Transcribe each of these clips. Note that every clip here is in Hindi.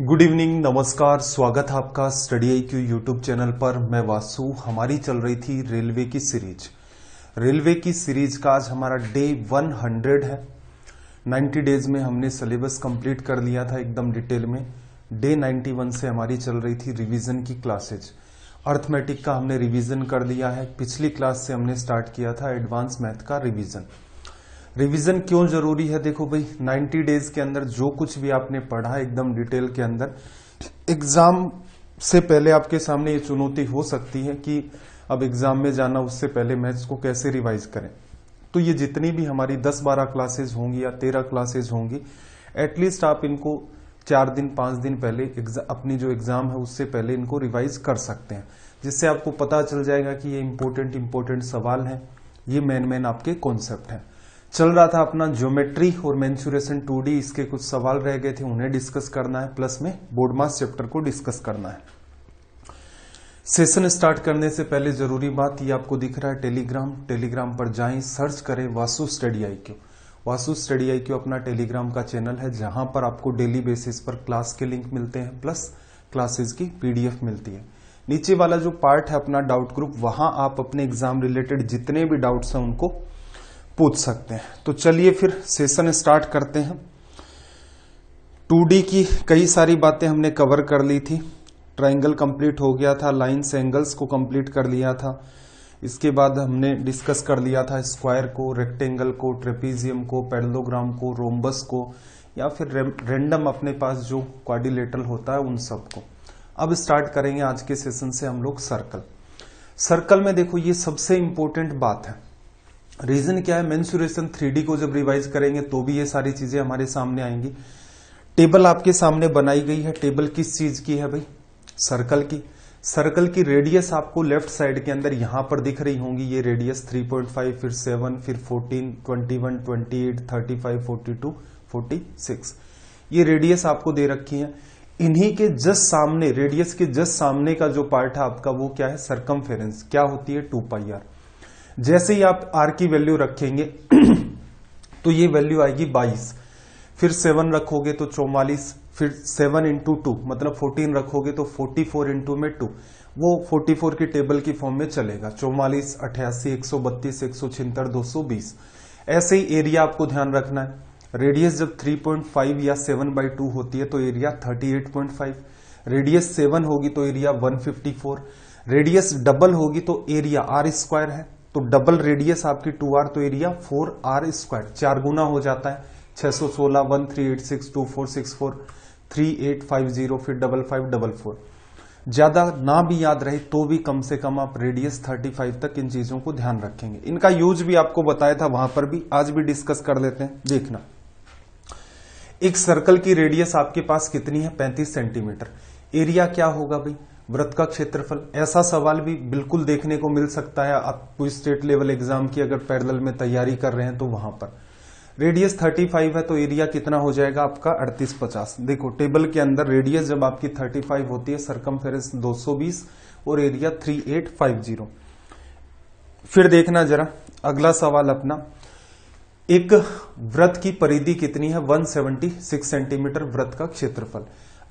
गुड इवनिंग, नमस्कार। स्वागत है आपका स्टडी IQ यूट्यूब चैनल पर। मैं वासु। हमारी चल रही थी रेलवे की सीरीज। रेलवे की सीरीज का आज हमारा डे 100 है। 90 डेज में हमने सिलेबस कंप्लीट कर लिया था एकदम डिटेल में। डे 91 से हमारी चल रही थी रिवीजन की क्लासेज। अर्थमेटिक का हमने रिवीजन कर लिया है। पिछली क्लास से हमने स्टार्ट किया था एडवांस मैथ का रिवीजन। रिवीजन क्यों जरूरी है? देखो भाई, 90 डेज के अंदर जो कुछ भी आपने पढ़ा एकदम डिटेल के अंदर, एग्जाम से पहले आपके सामने ये चुनौती हो सकती है कि अब एग्जाम में जाना उससे पहले मैथ्स को कैसे रिवाइज करें। तो ये जितनी भी हमारी 10-12 क्लासेज होंगी या 13 क्लासेज होंगी, एटलीस्ट आप इनको 4 दिन 5 दिन पहले अपनी जो एग्जाम है उससे पहले इनको रिवाइज कर सकते हैं, जिससे आपको पता चल जाएगा कि ये इंपॉर्टेंट सवाल है, ये मेन आपके कॉन्सेप्ट हैं। चल रहा था अपना ज्योमेट्री और मेंसुरेशन 2D, इसके कुछ सवाल रह गए थे, उन्हें डिस्कस करना है, प्लस में बोर्ड मास चैप्टर को डिस्कस करना है। सेशन स्टार्ट करने से पहले जरूरी बात, ये आपको दिख रहा है टेलीग्राम पर जाएं, सर्च करें Vasu study IQ। Vasu study IQ अपना टेलीग्राम का चैनल है, जहां पर आपको डेली बेसिस पर क्लास के लिंक मिलते हैं, प्लस क्लासेस की PDF मिलती है। नीचे वाला जो पार्ट है अपना डाउट ग्रुप, वहां आप अपने एग्जाम रिलेटेड जितने भी डाउट्स हैं उनको पूछ सकते हैं। तो चलिए फिर सेशन स्टार्ट करते हैं। 2D की कई सारी बातें हमने कवर कर ली थी। ट्रायंगल कंप्लीट हो गया था, लाइंस एंगल्स को कंप्लीट कर लिया था। इसके बाद हमने डिस्कस कर लिया था स्क्वायर को, रेक्टेंगल को, ट्रेपीजियम को, पैरेललोग्राम को, रोम्बस को, या फिर रैंडम अपने पास जो क्वाड्रिलेटरल होता है उन सब को। अब स्टार्ट करेंगे आज के सेशन से हम लोग सर्कल में देखो, ये सबसे इंपॉर्टेंट बात है। रीजन क्या है? मेंसुरेशन 3D को जब रिवाइज करेंगे तो भी ये सारी चीजें हमारे सामने आएंगी। टेबल आपके सामने बनाई गई है। टेबल किस चीज की है भाई? सर्कल की रेडियस आपको लेफ्ट साइड के अंदर यहां पर दिख रही होंगी। ये रेडियस 3.5, फिर 7, फिर 14, 21, 28, 35, 42, 46, ये रेडियस आपको दे रखी है। इन्हीं के जस्ट सामने, रेडियस के जस्ट सामने का जो पार्ट है आपका, वो क्या है? सरकमफेरेंस। क्या होती है? 2πr। जैसे ही आप r की वैल्यू रखेंगे तो ये वैल्यू आएगी 22, फिर 7 रखोगे तो 44, फिर 7 इंटू 2 मतलब 14 रखोगे तो 44 इंटू में 2, वो 44 की टेबल की फॉर्म में चलेगा। 44, 88, 132, 176, 220। ऐसे ही एरिया आपको ध्यान रखना है। रेडियस जब 3.5 या 7/2 होती है तो एरिया 38.5, रेडियस 7 होगी तो एरिया 154, रेडियस डबल होगी तो एरिया r² है, तो डबल रेडियस आपकी 2r, तो एरिया 4r², 4 गुना हो जाता है। 616, 1386, 2464, 3850, फिर 5544। ज्यादा ना भी याद रहे तो भी कम से कम आप रेडियस 35 तक इन चीजों को ध्यान रखेंगे। इनका यूज भी आपको बताया था वहां पर भी, आज भी डिस्कस कर लेते हैं। देखना, एक सर्कल की रेडियस आपके पास कितनी है? 35 सेंटीमीटर। एरिया क्या होगा भाई? वृत्त का क्षेत्रफल। ऐसा सवाल भी बिल्कुल देखने को मिल सकता है आपको स्टेट लेवल एग्जाम की, अगर पैरेलल में तैयारी कर रहे हैं तो वहां पर। रेडियस 35 है तो एरिया कितना हो जाएगा आपका? 3850। देखो टेबल के अंदर रेडियस जब आपकी 35 होती है, सरकमफेरेंस 220 और एरिया 3850। फिर देखना जरा अगला सवाल अपना, एक वृत्त की परिधि कितनी है? 176 सेंटीमीटर वृत्त का क्षेत्रफल।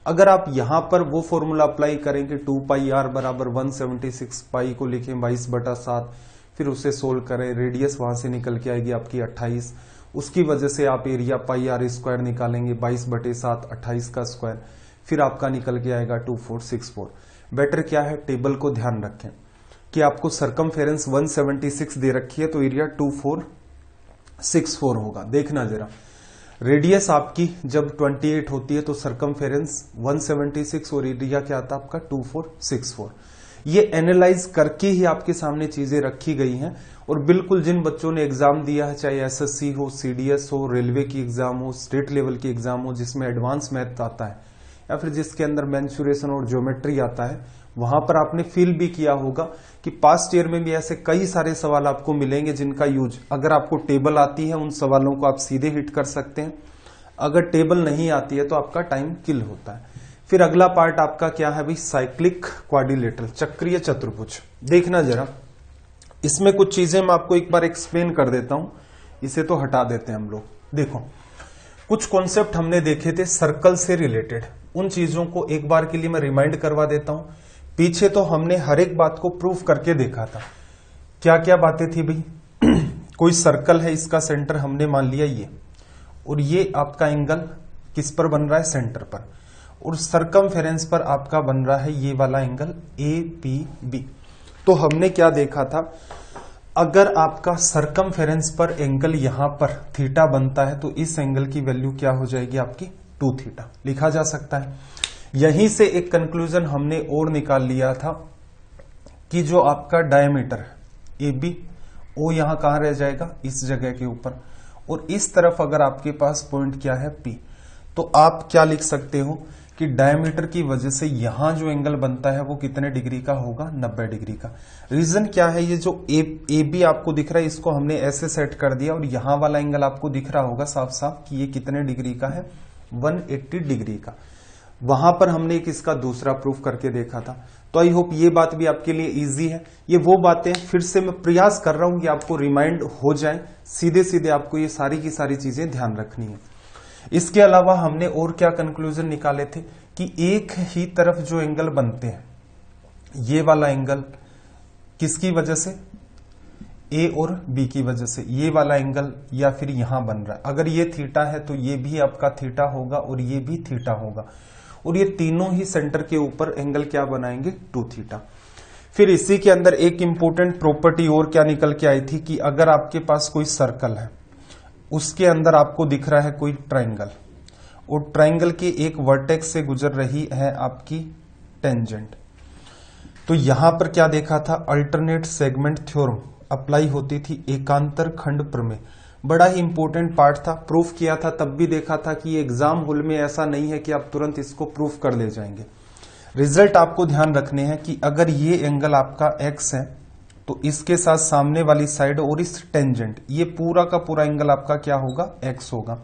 अगर आप यहां पर वो फॉर्मूला अप्लाई करेंगे, 2πr बराबर 176, पाई को लिखें 22/7, फिर उसे सोल्व करें, रेडियस वहां से निकल के आएगी आपकी 28, उसकी वजह से आप एरिया πr² निकालेंगे, 22/7, 28 का स्क्वायर, फिर आपका निकल के आएगा 2464। बेटर क्या है? टेबल को ध्यान रखें कि आपको सरकमफेरेंस 176 दे रखी है तो एरिया 2464 होगा। देखना जरा, रेडियस आपकी जब 28 होती है तो सरकमफेरेंस 176 और एरिया क्या आता है आपका? 2464। ये एनालाइज करके ही आपके सामने चीजें रखी गई हैं। और बिल्कुल जिन बच्चों ने एग्जाम दिया है, चाहे SSC हो, CDS हो, रेलवे की एग्जाम हो, स्टेट लेवल की एग्जाम हो, जिसमें एडवांस मैथ आता है या फिर जिसके अंदर मेंसुरेशन और ज्योमेट्री आता है, वहां पर आपने फील भी किया होगा कि पास्ट ईयर में भी ऐसे कई सारे सवाल आपको मिलेंगे जिनका यूज, अगर आपको टेबल आती है उन सवालों को आप सीधे हिट कर सकते हैं, अगर टेबल नहीं आती है तो आपका टाइम किल होता है। फिर अगला पार्ट आपका क्या है भाई? साइक्लिक क्वाड्रिलेटरल, चक्रीय चतुर्भुज। देखना जरा, इसमें कुछ चीजें मैं आपको एक बार एक्सप्लेन कर देता हूं, इसे तो हटा देते हैं हम लोग। देखो, कुछ कॉन्सेप्ट हमने देखे थे सर्कल से रिलेटेड, उन चीजों को एक बार के लिए मैं रिमाइंड करवा देता हूं। पीछे तो हमने हर एक बात को प्रूफ करके देखा था। क्या क्या बातें थी भाई? कोई सर्कल है, इसका सेंटर हमने मान लिया ये, और ये आपका एंगल किस पर बन रहा है? सेंटर पर। और सरकमफेरेंस पर आपका बन रहा है ये वाला एंगल APB। तो हमने क्या देखा था, अगर आपका सरकमफेरेंस पर एंगल यहां पर थीटा बनता है तो इस एंगल की वैल्यू क्या हो जाएगी आपकी? 2 थीटा लिखा जा सकता है। यहीं से एक कंक्लूजन हमने और निकाल लिया था कि जो आपका डायमीटर है AB, वो यहां कहां रह जाएगा? इस जगह के ऊपर। और इस तरफ अगर आपके पास पॉइंट क्या है? P। तो आप क्या लिख सकते हो कि डायमीटर की वजह से यहां जो एंगल बनता है वो कितने डिग्री का होगा? 90 डिग्री का। रीजन क्या है? ये जो AB आपको दिख रहा है, इसको हमने ऐसे सेट कर दिया, और यहां वाला एंगल आपको दिख रहा होगा साफ साफ कि ये कितने डिग्री का है? 180 डिग्री का। वहां पर हमने एक इसका दूसरा प्रूफ करके देखा था। तो आई होप ये बात भी आपके लिए इजी है। ये वो बातें फिर से मैं प्रयास कर रहा हूं कि आपको रिमाइंड हो जाए, सीधे सीधे आपको ये सारी की सारी चीजें ध्यान रखनी है। इसके अलावा हमने और क्या कंक्लूजन निकाले थे कि एक ही तरफ जो एंगल बनते हैं, ये वाला एंगल किसकी वजह से? A और B की वजह से ये वाला एंगल या फिर यहां बन रहा है। अगर ये थीटा है तो ये भी आपका थीटा होगा और ये भी थीटा होगा, और ये तीनों ही सेंटर के ऊपर एंगल क्या बनाएंगे? 2 थीटा। फिर इसी के अंदर एक इंपॉर्टेंट प्रॉपर्टी और क्या निकल के आई थी कि अगर आपके पास कोई सर्कल है, उसके अंदर आपको दिख रहा है कोई ट्रायंगल, और ट्रायंगल के एक वर्टेक्स से गुजर रही है आपकी टेंजेंट, तो यहां पर क्या देखा था? अल्टरनेट सेगमेंट थ्योरम अप्लाई होती थी एकांतर खंड प्रमेय। बड़ा ही इंपॉर्टेंट पार्ट था, प्रूफ किया था, तब भी देखा था कि एग्जाम हॉल में ऐसा नहीं है कि आप तुरंत इसको प्रूफ कर ले जाएंगे। रिजल्ट आपको ध्यान रखने हैं कि अगर ये एंगल आपका x है तो इसके साथ सामने वाली साइड और इस टेंजेंट, ये पूरा का पूरा एंगल आपका क्या होगा? x होगा।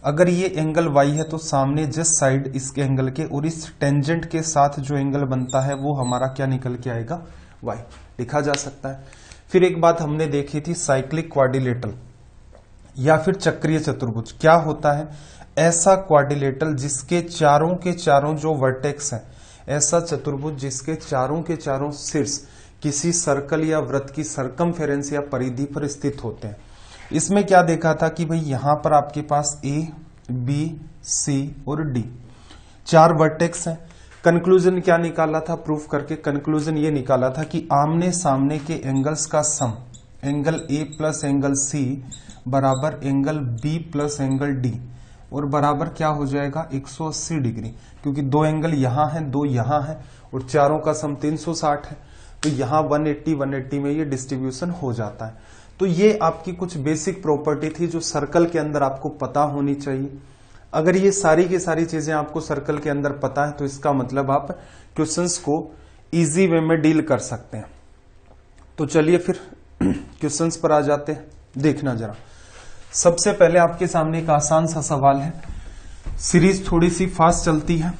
अगर ये एंगल y है तो सामने जिस साइड इसके एंगल के और इस टेंजेंट के साथ जो एंगल बनता है वो हमारा क्या निकल के आएगा? y लिखा जा सकता है। फिर एक बात हमने देखी थी, साइक्लिक क्वाड्रिलेटरल या फिर चक्रीय चतुर्भुज क्या होता है? ऐसा क्वाड्रिलेटरल जिसके चारों के चारों जो वर्टेक्स हैं, ऐसा चतुर्भुज जिसके चारों के चारों शीर्ष किसी सर्कल या वृत्त की सरकमफेरेंस या परिधि पर स्थित होते हैं। इसमें क्या देखा था कि भाई यहां पर आपके पास A, B, C और D 4 वर्टेक्स हैं। कंक्लूजन क्या निकाला था प्रूफ करके? कंक्लूजन ये निकाला था कि आमने सामने के एंगल्स का sum, angle A plus angle C बराबर angle B plus angle D, और बराबर क्या हो जाएगा? 180 डिग्री, क्योंकि 2 एंगल यहां हैं, 2 यहां हैं, और चारों का सम 360 है, तो यहां 180 में ये डिस्ट्रीब्यूशन हो जाता है। तो ये आपकी कुछ बेसिक प्रॉपर्टी थी जो सर्कल के अंदर आपको पता होनी चाहिए। अगर ये सारी की सारी चीजें आपको सर्कल के अंदर पता है तो इसका मतलब आप क्वेश्चंस को इजी वे में डील कर सकते हैं। तो चलिए फिर क्वेश्चंस पर आ जाते हैं। देखना जरा, सबसे पहले आपके सामने एक आसान सा सवाल है। सीरीज थोड़ी सी फास्ट चलती है,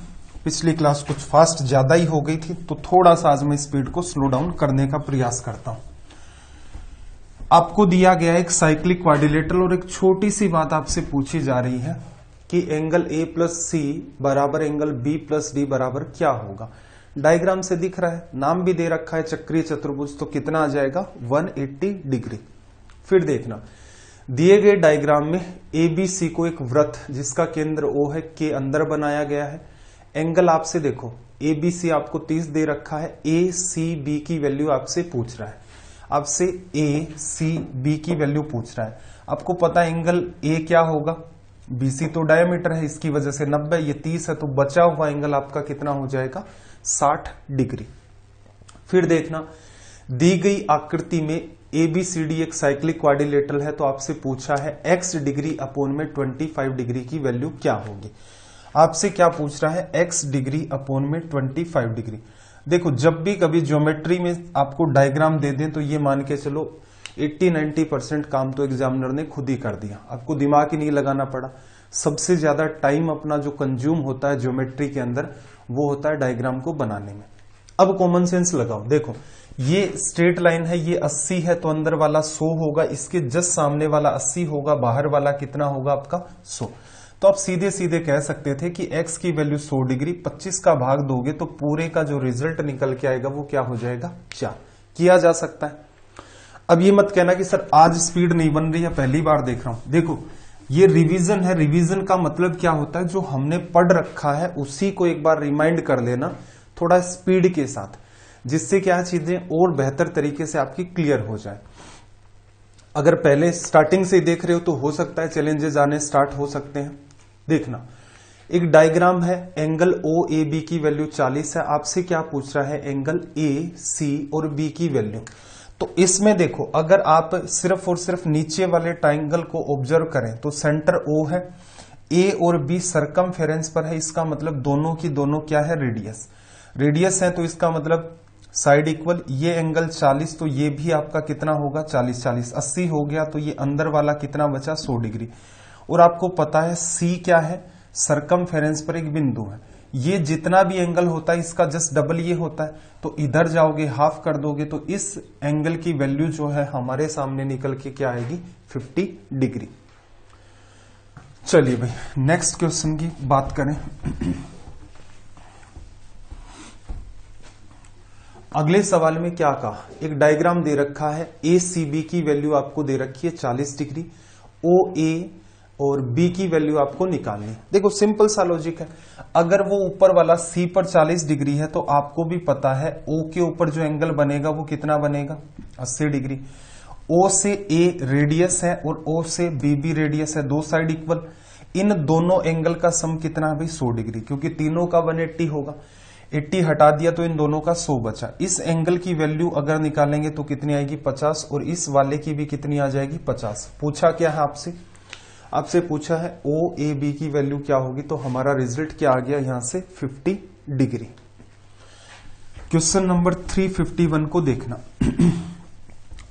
पिछली क्लास कुछ फास्ट ज्यादा ही हो गई थी, तो थोड़ा सा आज मैं स्पीड को स्लो डाउन करने का प्रयास करता हूं। आपको दिया गया एक साइक्लिक क्वाड्रिलेटरल और एक छोटी सी बात आपसे पूछी जा रही है कि एंगल A प्लस C बराबर एंगल B प्लस D बराबर क्या होगा। डायग्राम से दिख रहा है, नाम भी दे रखा है चक्रीय चतुर्भुज, तो कितना आ जाएगा? 180 डिग्री। फिर देखना, दिए गए डायग्राम में ABC को एक वृत्त जिसका केंद्र O है के अंदर बनाया गया है। एंगल आपसे देखो ABC आपको 30 दे रखा है, ACB की वैल्यू आपसे पूछ रहा है, आपसे ACB की वैल्यू पूछ रहा है। आपको पता है एंगल A क्या होगा? BC तो डायमीटर है, इसकी वजह से 90, ये 30 है, तो बचा हुआ एंगल आपका कितना हो जाएगा? 60 डिग्री। फिर देखना, दी गई आकृति में ABCD एक साइक्लिक क्वाड्रिलेटरल है, तो आपसे पूछा है x डिग्री अपॉन में 25 डिग्री की वैल्यू क्या होगी। आपसे क्या पूछ रहा है? x डिग्री अपॉन में 25 डिग्री। देखो, जब भी कभी ज्योमेट्री में आपको डायग्राम दे दें तो ये मान के चलो 80-90% काम तो एग्जामिनर ने खुद ही कर दिया, आपको दिमाग ही नहीं लगाना पड़ा। सबसे ज्यादा टाइम अपना जो कंज्यूम होता है ज्योमेट्री के अंदर वो होता है डायग्राम को बनाने में। अब कॉमन सेंस लगाओ, देखो ये स्ट्रेट लाइन है, ये 80 है, तो अंदर वाला 100 होगा, इसके जस्ट सामने वाला 80 होगा, बाहर वाला कितना होगा आपका? 100। तो आप सीधे सीधे कह सकते थे कि x की वैल्यू 100 डिग्री, 25 का भाग दोगे तो पूरे का जो रिजल्ट निकल के आएगा वो क्या हो जाएगा 4। किया जा सकता है। अब ये मत कहना कि सर आज स्पीड नहीं बन रही है, पहली बार देख रहा हूं। देखो ये रिवीजन है, रिवीजन का मतलब क्या होता है, जो हमने पढ़ रखा है उसी को एक बार रिमाइंड कर लेना थोड़ा स्पीड के साथ, जिससे क्या चीजें और बेहतर तरीके से आपकी क्लियर हो जाए। अगर पहले स्टार्टिंग से देख रहे हो तो हो सकता है चैलेंजेस आने स्टार्ट हो सकते हैं। देखना एक डायग्राम है, एंगल ओ ए बी की वैल्यू 40 है। आपसे क्या पूछ रहा है, एंगल ए सी और बी की वैल्यू। तो इसमें देखो अगर आप सिर्फ और सिर्फ नीचे वाले ट्राइंगल को ऑब्जर्व करें तो सेंटर ओ है, ए और बी सरकमफेरेंस पर है, इसका मतलब दोनों की दोनों क्या है रेडियस, रेडियस है तो इसका मतलब साइड इक्वल। ये एंगल 40 तो ये भी आपका कितना होगा 40, 40 80 हो गया, तो ये अंदर वाला कितना बचा 100 डिग्री। और आपको पता है सी क्या है, सरकमफेरेंस पर एक बिंदु है। ये जितना भी एंगल होता है इसका जस्ट डबल ये होता है, तो इधर जाओगे हाफ कर दोगे तो इस एंगल की वैल्यू जो है हमारे सामने निकल के क्या आएगी 50 डिग्री। चलिए भाई नेक्स्ट क्वेश्चन की बात करें। अगले सवाल में क्या कहा, एक डायग्राम दे रखा है, ए सी बी की वैल्यू आपको दे रखी है 40 डिग्री, ओ ए और बी की वैल्यू आपको निकालनी है। देखो सिंपल सा लॉजिक है, अगर वो ऊपर वाला सी पर 40 डिग्री है तो आपको भी पता है ओ के ऊपर जो एंगल बनेगा वो कितना बनेगा 80 डिग्री। ओ से ए रेडियस है और ओ से बी भी रेडियस है, दो साइड इक्वल। इन दोनों एंगल का सम कितना है भाई 100 डिग्री, क्योंकि तीनों का 180 होगा, 80 हटा दिया तो इन दोनों का 100 बचा। इस एंगल की वैल्यू अगर निकालेंगे तो कितनी आएगी 50, और इस वाले की भी कितनी आ जाएगी 50। पूछा क्या है आपसे पूछा है ओ ए बी की वैल्यू क्या होगी, तो हमारा रिजल्ट क्या आ गया यहां से 50 डिग्री। क्वेश्चन नंबर 351 को देखना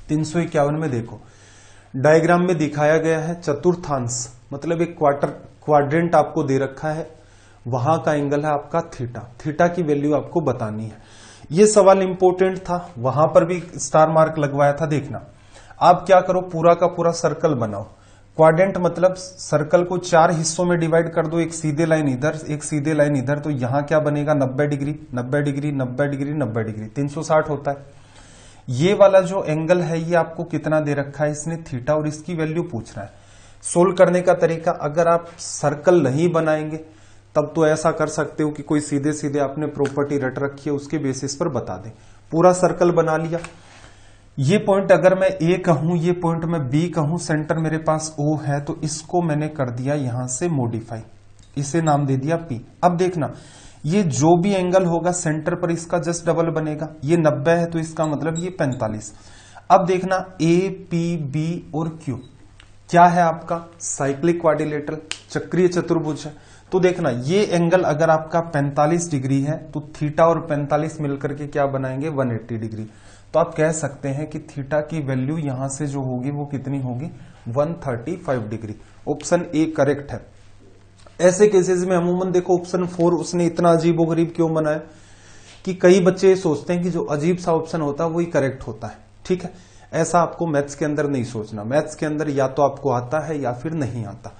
351 में देखो डायग्राम में दिखाया गया है चतुर्थांश, मतलब एक क्वाड्रेंट आपको दे रखा है, वहां का एंगल है आपका थीटा, थीटा की वैल्यू आपको बतानी है। ये सवाल इंपॉर्टेंट था, वहां पर भी स्टार मार्क लगवाया था। देखना आप क्या करो, पूरा का पूरा सर्कल बनाओ। क्वाड्रेंट मतलब सर्कल को 4 हिस्सों में डिवाइड कर दो, एक सीधे लाइन इधर एक सीधे लाइन इधर, तो यहां क्या बनेगा 90 डिग्री 90 डिग्री 90 डिग्री 90 डिग्री 360 होता है। ये वाला जो एंगल है ये आपको कितना दे रखा है इसने थीटा, और इसकी वैल्यू पूछ रहा है। सोल्व करने का तरीका, अगर आप सर्कल नहीं बनाएंगे तब तो ऐसा कर सकते हो कि कोई सीधे सीधे आपने प्रॉपर्टी रट रखी है उसके बेसिस पर बता दे। पूरा सर्कल बना लिया, ये पॉइंट अगर मैं ए कहूं, ये पॉइंट मैं बी कहूं, सेंटर मेरे पास ओ है, तो इसको मैंने कर दिया यहां से मॉडिफाई, इसे नाम दे दिया पी। अब देखना ये जो भी एंगल होगा सेंटर पर इसका जस्ट डबल बनेगा, ये 90 है तो इसका मतलब ये 45। अब देखना ए पी बी और क्यू क्या है आपका साइक्लिक क्वाड्रिलेटरल, चक्रीय चतुर्भुज है। तो देखना ये एंगल अगर आपका 45 डिग्री है तो थीटा और 45 मिलकर के क्या बनाएंगे 180 डिग्री। तो आप कह सकते हैं कि थीटा की वैल्यू यहां से जो होगी वो कितनी होगी 135 डिग्री। ऑप्शन ए करेक्ट है। ऐसे केसेस में अमूमन देखो ऑप्शन 4 उसने इतना अजीबोगरीब क्यों बनाया कि कई बच्चे सोचते हैं कि जो अजीब सा ऑप्शन होता है वही करेक्ट होता है। ठीक है, ऐसा आपको मैथ्स के अंदर नहीं सोचना। मैथ्स के अंदर या तो आपको आता है या फिर नहीं आता,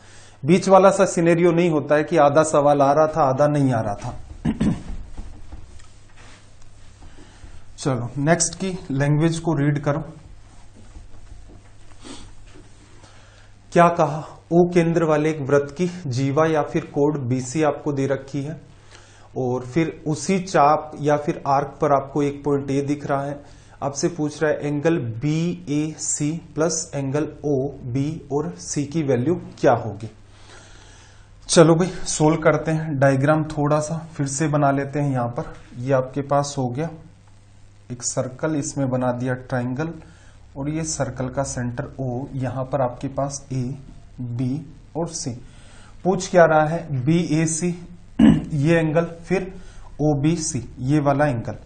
बीच वाला सा सिनेरियो नहीं होता है कि आधा सवाल आ रहा था आधा नहीं आ रहा था। चलो नेक्स्ट की लैंग्वेज को रीड करो। क्या कहा, ओ केंद्र वाले एक वृत्त की जीवा या फिर कोड बीसी आपको दे रखी है, और फिर उसी चाप या फिर आर्क पर आपको एक पॉइंट ए दिख रहा है। आपसे पूछ रहा है angle B A C plus angle O B और सी की वैल्यू क्या होगी। चलो भाई सोल्व करते हैं। डायग्राम थोड़ा सा फिर से बना लेते हैं। यहां पर ये आपके पास हो गया एक सर्कल, इसमें बना दिया ट्राइंगल, और ये सर्कल का सेंटर ओ, यहां पर आपके पास ए बी और सी। पूछ क्या रहा है बी ए सी ये एंगल, फिर ओ बी सी ये वाला एंगल।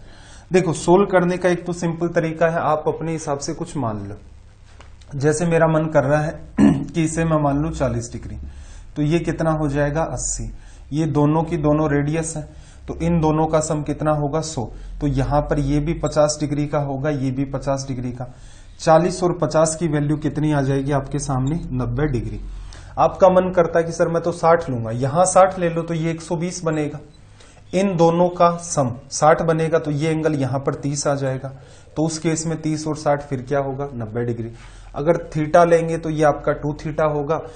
देखो सोल्व करने का एक तो सिंपल तरीका है, आप अपने हिसाब से कुछ मान लो। जैसे मेरा मन कर रहा है कि इसे मैं मान लू 40 डिग्री, तो ये कितना हो जाएगा 80। ये दोनों की दोनों रेडियस है, तो इन दोनों का सम कितना होगा 100। तो यहां पर ये भी 50 डिग्री का होगा, ये भी 50 डिग्री का। 40 और 50 की वैल्यू कितनी आ जाएगी आपके सामने 90 डिग्री। आपका मन करता है कि सर मैं तो 60 लूंगा, यहां 60 ले लो तो ये 120 बनेगा, इन दोनों का सम 60 बनेगा तो ये एंगल यहां पर 30 आ जाएगा, तो उस केस में 30 और 60 फिर क्या होगा 90 डिग्री। अगर थीटा लेंगे तो ये आपका 2 थीटा होगा,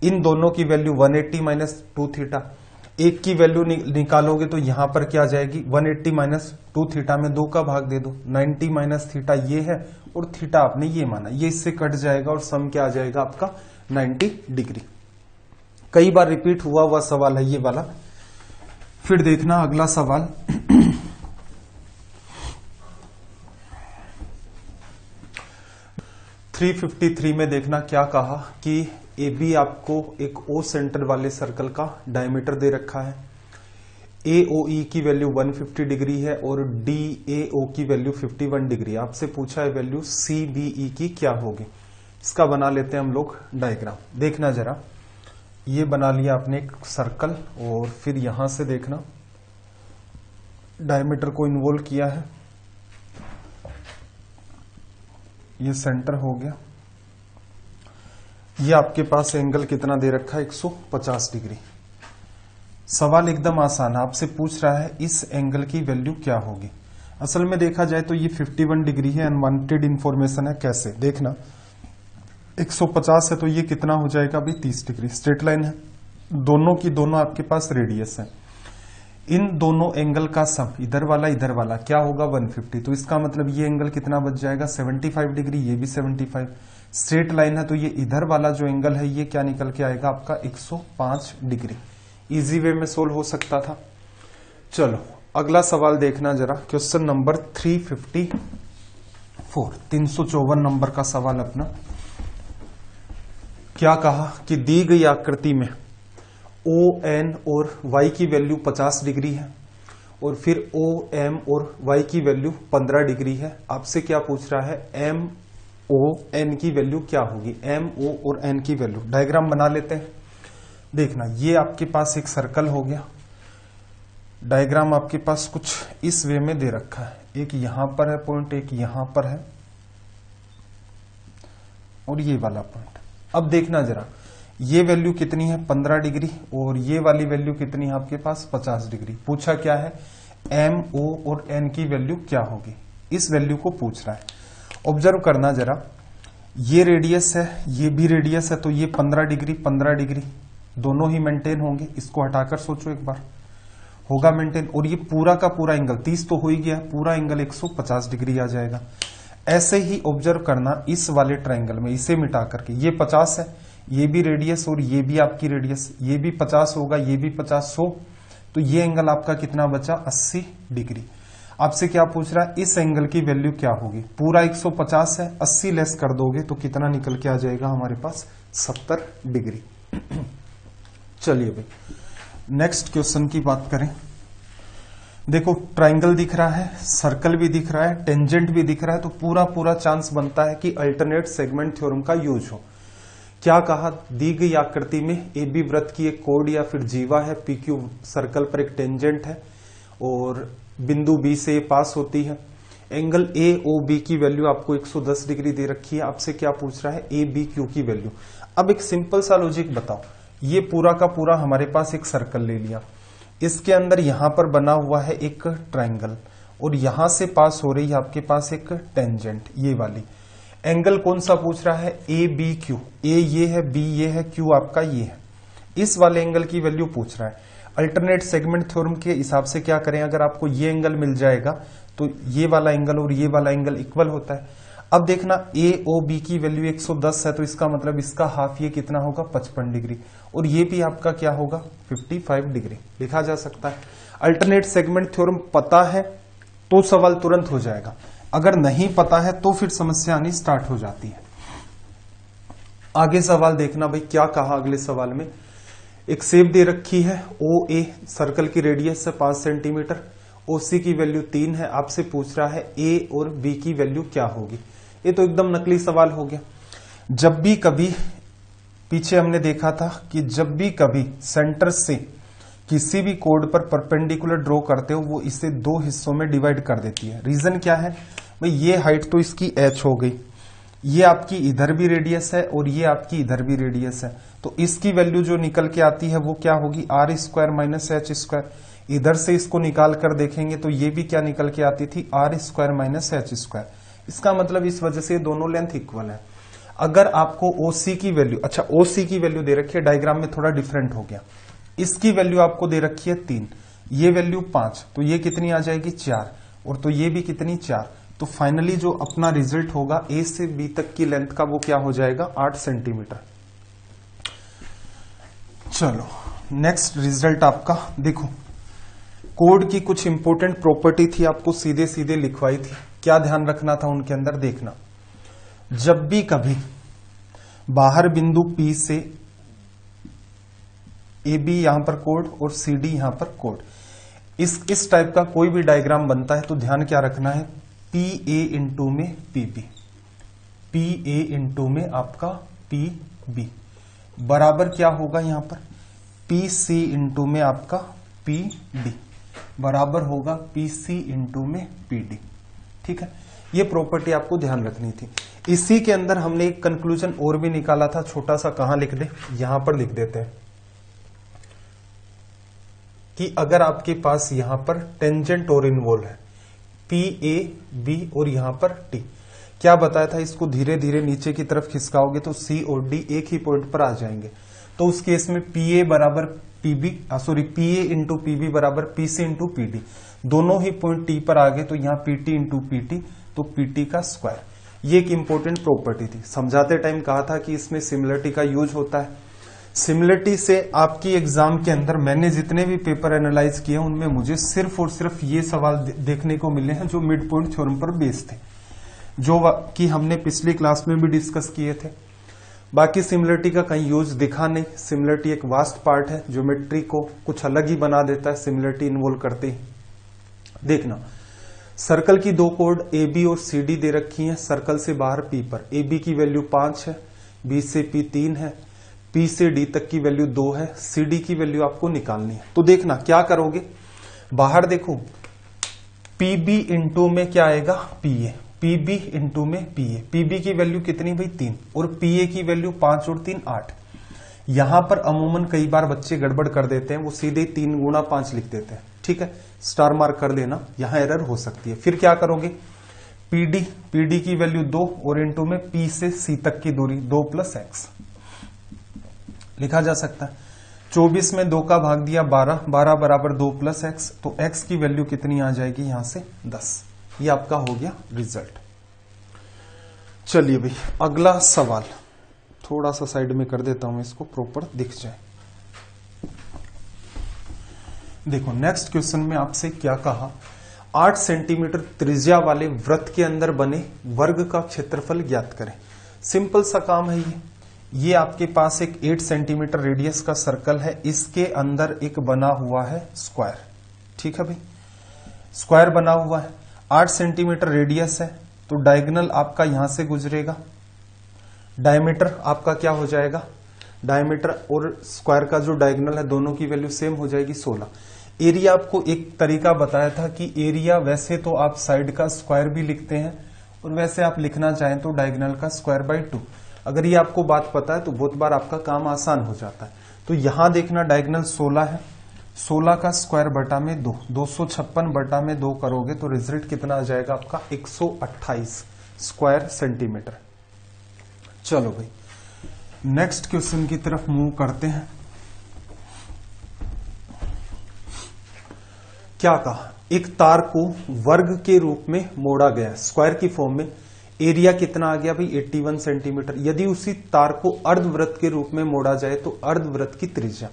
इन दोनों की वैल्यू 180 माइनस 2 थीटा, एक की वैल्यू निकालोगे तो यहां पर क्या आ जाएगी 180 माइनस 2 थीटा में 2 का भाग दे दो, 90 माइनस थीटा ये है और थीटा आपने ये माना, ये इससे कट जाएगा और सम क्या आ जाएगा आपका 90 डिग्री। कई बार रिपीट हुआ सवाल है ये वाला। फिर देखना अगला सवाल (353) में देखना क्या कहा कि ए बी आपको एक ओ सेंटर वाले सर्कल का डायमीटर दे रखा है, ए ओ ई की वैल्यू 150 डिग्री है और डी ए ओ की वैल्यू 51 डिग्री। आपसे पूछा है वैल्यू सी बी ई की क्या होगी। इसका बना लेते हैं हम लोग डायग्राम। देखना जरा, ये बना लिया आपने एक सर्कल और फिर यहां से देखना डायमीटर को इन्वॉल्व किया है, ये सेंटर हो गया। ये आपके पास एंगल कितना दे रखा है 150 डिग्री। सवाल एकदम आसान है, आपसे पूछ रहा है इस एंगल की वैल्यू क्या होगी। असल में देखा जाए तो ये 51 डिग्री है, अनवांटेड इंफॉर्मेशन है। कैसे देखना, 150 है तो ये कितना हो जाएगा भाई 30 डिग्री। स्ट्रेट लाइन है, दोनों की दोनों आपके पास रेडियस है, इन दोनों एंगल का सम इधर वाला क्या होगा 150, तो इसका मतलब ये एंगल कितना बच जाएगा 75 डिग्री, ये भी 75। स्ट्रेट लाइन है तो ये इधर वाला जो एंगल है ये क्या निकल के आएगा आपका 105 डिग्री। इजी वे में सोल्व हो सकता था। चलो अगला सवाल देखना जरा, क्वेश्चन नंबर 354, 354 नंबर का सवाल अपना। क्या कहा कि दी गई आकृति में ओ एन और y की वैल्यू 50 डिग्री है और फिर ओ एम और y की वैल्यू 15 डिग्री है। आपसे क्या पूछ रहा है एम ओ एन की वैल्यू क्या होगी, एम ओ और एन की वैल्यू। डायग्राम बना लेते हैं। देखना, ये आपके पास एक सर्कल हो गया, डायग्राम आपके पास कुछ इस वे में दे रखा है, एक यहां पर है पॉइंट, एक यहां पर है और ये वाला पॉइंट। अब देखना जरा, ये वैल्यू कितनी है 15 डिग्री और ये वाली वैल्यू कितनी है आपके पास 50 डिग्री। पूछा क्या है एम ओ और एन की वैल्यू क्या होगी, इस वैल्यू को पूछ रहा है। ऑब्जर्व करना जरा, ये रेडियस है, ये भी रेडियस है, तो ये 15 डिग्री दोनों ही मेंटेन होंगे। इसको हटाकर सोचो एक बार, होगा मेंटेन। और ये पूरा का पूरा एंगल 30 तो हो ही गया, पूरा एंगल 150 डिग्री आ जाएगा। ऐसे ही ऑब्जर्व करना इस वाले ट्राइंगल में, इसे मिटा करके, ये 50 है, ये भी रेडियस और ये भी आपकी रेडियस, ये भी 50 होगा, ये भी 50, 100, तो ये एंगल आपका कितना बचा 80 डिग्री। आपसे क्या पूछ रहा है इस एंगल की वैल्यू क्या होगी। पूरा 150 है, 80 लेस कर दोगे तो कितना निकल के आ जाएगा हमारे पास 70 डिग्री। चलिए भाई नेक्स्ट क्वेश्चन की बात करें। देखो ट्राइंगल दिख रहा है, सर्कल भी दिख रहा है, टेंजेंट भी दिख रहा है, तो पूरा चांस बनता है कि अल्टरनेट सेगमेंट थ्योरम का यूज हो। क्या कहा, दी गई आकृति में ए बी वृत्त की एक कोड या फिर जीवा है, पी क्यू सर्कल पर एक टेंजेंट है और बिंदु बी से ये पास होती है। एंगल ए ओ बी की वैल्यू आपको 110 डिग्री दे रखी है। आपसे क्या पूछ रहा है ए बी क्यू की वैल्यू। अब एक सिंपल सा लॉजिक बताओ, ये पूरा का पूरा हमारे पास एक सर्कल ले लिया, इसके अंदर यहां पर बना हुआ है एक ट्राइंगल और यहां से पास हो रही है आपके पास एक टेंजेंट, ये वाली। एंगल कौन सा पूछ रहा है ए बी क्यू, ए ये है, बी ये है, क्यू आपका ये है। इस वाले एंगल की वैल्यू पूछ रहा है। अल्टरनेट सेगमेंट थ्योरम के हिसाब से क्या करें, अगर आपको ये एंगल मिल जाएगा तो ये वाला एंगल और ये वाला एंगल इक्वल होता है। अब देखना ए ओ बी की वैल्यू 110 है, तो इसका मतलब इसका हाफ ये कितना होगा 55 डिग्री और ये भी आपका क्या होगा 55 डिग्री लिखा जा सकता है। अल्टरनेट सेगमेंट थ्योरम पता है तो सवाल तुरंत हो जाएगा, अगर नहीं पता है तो फिर समस्या आनी स्टार्ट हो जाती है। आगे सवाल देखना भाई क्या कहा अगले सवाल में। एक शेप दे रखी है, ओ ए सर्कल की रेडियस है 5 सेंटीमीटर, ओ सी की वैल्यू 3 है। आपसे पूछ रहा है ए और बी की वैल्यू क्या होगी। ये तो एकदम नकली सवाल हो गया। जब भी कभी पीछे हमने देखा था कि जब भी कभी सेंटर से किसी भी कोड पर परपेंडिकुलर ड्रॉ करते हो वो इसे दो हिस्सों में डिवाइड कर देती है। रीजन क्या है भाई, ये हाइट तो इसकी h हो गई, ये आपकी इधर भी रेडियस है और ये आपकी इधर भी रेडियस है, तो इसकी वैल्यू जो निकल के आती है वो क्या होगी, R square minus H square. इधर से इसको निकाल कर देखेंगे तो ये भी क्या निकल के आती थी, R square minus H square. इसका मतलब इस वजह से दोनों लेंथ इक्वल है। अगर आपको OC की वैल्यू, अच्छा OC की वैल्यू दे रखी है, डायग्राम में थोड़ा डिफरेंट हो गया, इसकी वैल्यू आपको दे रखी है 3, ये वैल्यू 5, तो ये कितनी आ जाएगी 4, और तो ये भी कितनी 4। तो फाइनली जो अपना रिजल्ट होगा A से B तक की लेंथ का वो क्या हो जाएगा, 8 सेंटीमीटर। चलो नेक्स्ट रिजल्ट आपका देखो, कोड की कुछ इंपॉर्टेंट प्रॉपर्टी थी, आपको सीधे सीधे लिखवाई थी, क्या ध्यान रखना था उनके अंदर, देखना जब भी कभी बाहर बिंदु P से AB यहां पर कोड और CD यहां पर कोड, इस टाइप का कोई भी डायग्राम बनता है तो ध्यान क्या रखना है, PA इंटू में PB, PA इंटू में आपका PB बराबर क्या होगा, यहां पर PC इंटू में आपका PD बराबर होगा PC इंटू में PD। ठीक है, ये प्रॉपर्टी आपको ध्यान रखनी थी। इसी के अंदर हमने एक कंक्लूजन और भी निकाला था, छोटा सा, कहां लिख दे, यहां पर लिख देते हैं कि अगर आपके पास यहां पर टेंजेंट और इन्वॉल्व है PAB और यहां पर T, क्या बताया था, इसको धीरे धीरे नीचे की तरफ खिसकाओगे तो C और D एक ही पॉइंट पर आ जाएंगे। तो उस केस में PA बराबर PA इंटू PB बराबर PC इंटू PD, दोनों ही पॉइंट T पर आ गए, तो यहां PT इंटू PT, तो PT का स्क्वायर। ये एक इंपॉर्टेंट प्रॉपर्टी थी, समझाते टाइम कहा था कि इसमें सिमिलरिटी का यूज होता है। सिमिलरिटी से आपकी एग्जाम के अंदर मैंने जितने भी पेपर एनालाइज किए उनमें मुझे सिर्फ और सिर्फ ये सवाल देखने को मिले हैं जो मिड पॉइंट थ्योरम पर बेस थे, जो कि हमने पिछली क्लास में भी डिस्कस किए थे। बाकी सिमिलरिटी का कहीं यूज दिखा नहीं, सिमिलरिटी एक वास्ट पार्ट है, ज्योमेट्री को कुछ अलग ही बना देता है सिमिलरिटी इन्वॉल्व करते ही। देखना, सर्कल की दो कोड AB और CD दे रखी हैं, सर्कल से बाहर P पर AB की वैल्यू 5 है, B से P 3 है, P से D तक की वैल्यू 2 है, CD की वैल्यू आपको निकालनी है। तो देखना क्या करोगे, बाहर देखो PB इंटू में क्या आएगा, PA, PB इंटू में PA, PB की वैल्यू कितनी भाई 3, और PA की वैल्यू 5 और 3 8। यहां पर अमूमन कई बार बच्चे गड़बड़ कर देते हैं, वो सीधे 3 गुणा 5 लिख देते हैं। ठीक है, स्टार मार्क कर लेना, यहां एरर हो सकती है। फिर क्या करोगे, PD की वैल्यू 2 और इंटू में P से C तक की दूरी 2 प्लस x लिखा जा सकता है। 24 में 2 का भाग दिया 12, 12 बराबर 2 प्लस x, तो x की वैल्यू कितनी आ जाएगी यहां से 10। ये आपका हो गया रिजल्ट। चलिए भाई अगला सवाल, थोड़ा सा साइड में कर देता हूं इसको, प्रॉपर दिख जाए। देखो नेक्स्ट क्वेश्चन में आपसे क्या कहा, 8 सेंटीमीटर त्रिज्या वाले वृत्त के अंदर बने वर्ग का क्षेत्रफल ज्ञात करें। सिंपल सा काम है ये आपके पास एक 8 सेंटीमीटर रेडियस का सर्कल है, इसके अंदर एक बना हुआ है स्क्वायर। ठीक है भाई, स्क्वायर बना हुआ है, 8 सेंटीमीटर रेडियस है, तो डायगोनल आपका यहां से गुजरेगा, डायमीटर आपका क्या हो जाएगा, डायमीटर और स्क्वायर का जो डायगोनल है दोनों की वैल्यू सेम हो जाएगी 16। एरिया आपको एक तरीका बताया था कि एरिया वैसे तो आप साइड का स्क्वायर भी लिखते हैं और वैसे आप लिखना चाहें तो डायगोनल का स्क्वायर बाई 2। अगर ये आपको बात पता है तो बहुत बार आपका काम आसान हो जाता है। तो यहां देखना डायगोनल 16 है, 16 का स्क्वायर बटा में 2, 256 बटा में 2 करोगे तो रिजल्ट कितना आ जाएगा आपका 128 स्क्वायर सेंटीमीटर। चलो भाई नेक्स्ट क्वेश्चन की तरफ मूव करते हैं। क्या कहा, एक तार को वर्ग के रूप में मोड़ा गया, स्क्वायर की फॉर्म में, एरिया कितना आ गया भाई 81 सेंटीमीटर। यदि उसी तार को अर्धवृत्त के रूप में मोड़ा जाए तो अर्धवृत्त की त्रिज्या।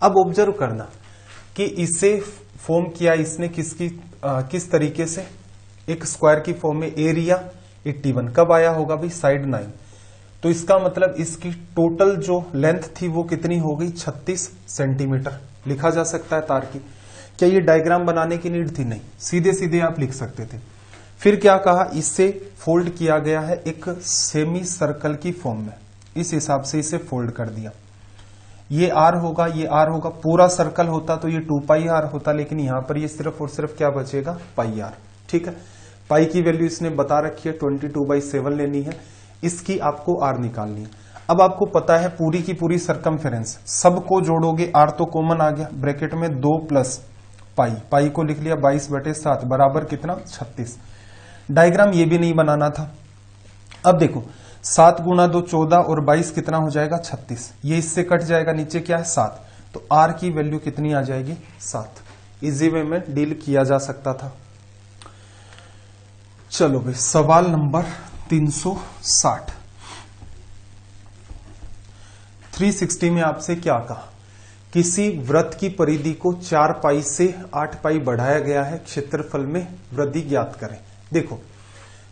अब ऑब्जर्व करना कि इसे फॉर्म किया इसने किस तरीके से, एक स्क्वायर की फॉर्म में, एरिया 81 कब आया होगा भाई साइड 9, तो इसका मतलब इसकी टोटल जो लेंथ थी वो कितनी हो गई 36 सेंटीमीटर लिखा जा सकता है तार की। क्या ये डायग्राम बनाने की नीड थी, नहीं, सीधे सीधे आप लिख सकते थे। फिर क्या कहा, इससे फोल्ड किया गया है एक सेमी सर्कल की फॉर्म में, इस हिसाब से इसे फोल्ड कर दिया। ये आर होगा, ये आर होगा, पूरा सर्कल होता तो ये 2 पाई आर होता, लेकिन यहां पर ये सिर्फ और सिर्फ क्या बचेगा पाई आर। ठीक है, पाई की वैल्यू इसने बता रखी है 22/7 लेनी है। इसकी आपको आर निकालनी है। अब आपको पता है पूरी की पूरी सरकमफेरेंस, सबको जोड़ोगे, आर तो कॉमन आ गया, ब्रैकेट में 2 प्लस पाई, पाई को लिख लिया 22/7 बराबर कितना 36। डायग्राम ये भी नहीं बनाना था। अब देखो 7 गुणा 2 14 और 22 कितना हो जाएगा 36, ये इससे कट जाएगा, नीचे क्या है 7, तो आर की वैल्यू कितनी आ जाएगी 7। इजी वे में डील किया जा सकता था। चलो भाई सवाल नंबर 360। 360 में आपसे क्या कहा, किसी वृत्त की परिधि को 4 पाई से 8 पाई बढ़ाया गया है, क्षेत्रफल में वृद्धि ज्ञात करें। देखो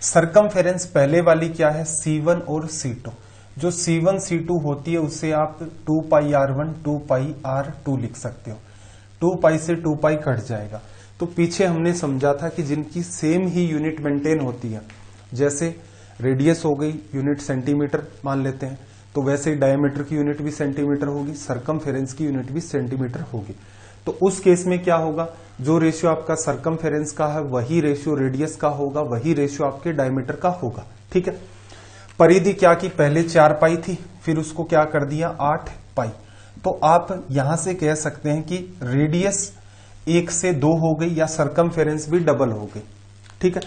सरकमफेरेंस पहले वाली क्या है C1 और C2, जो C1 C2 होती है उसे आप 2 पाई R1 2 पाई R2 लिख सकते हो। 2 पाई से 2 पाई कट जाएगा। तो पीछे हमने समझा था कि जिनकी सेम ही यूनिट मेंटेन होती है, जैसे रेडियस हो गई यूनिट सेंटीमीटर मान लेते हैं, तो वैसे ही डायमीटर की यूनिट भी सेंटीमीटर होगी, सरकमफेरेंस की यूनिट भी सेंटीमीटर होगी। तो उस केस में क्या होगा, जो रेशियो आपका सरकमफेरेंस का है वही रेशियो रेडियस का होगा, वही रेशियो आपके डायमीटर का होगा। ठीक है, परिधि क्या की, पहले 4 पाई थी, फिर उसको क्या कर दिया 8 पाई। तो आप यहां से कह सकते हैं कि रेडियस 1 से 2 हो गई या सरकमफेरेंस भी डबल हो गई। ठीक है,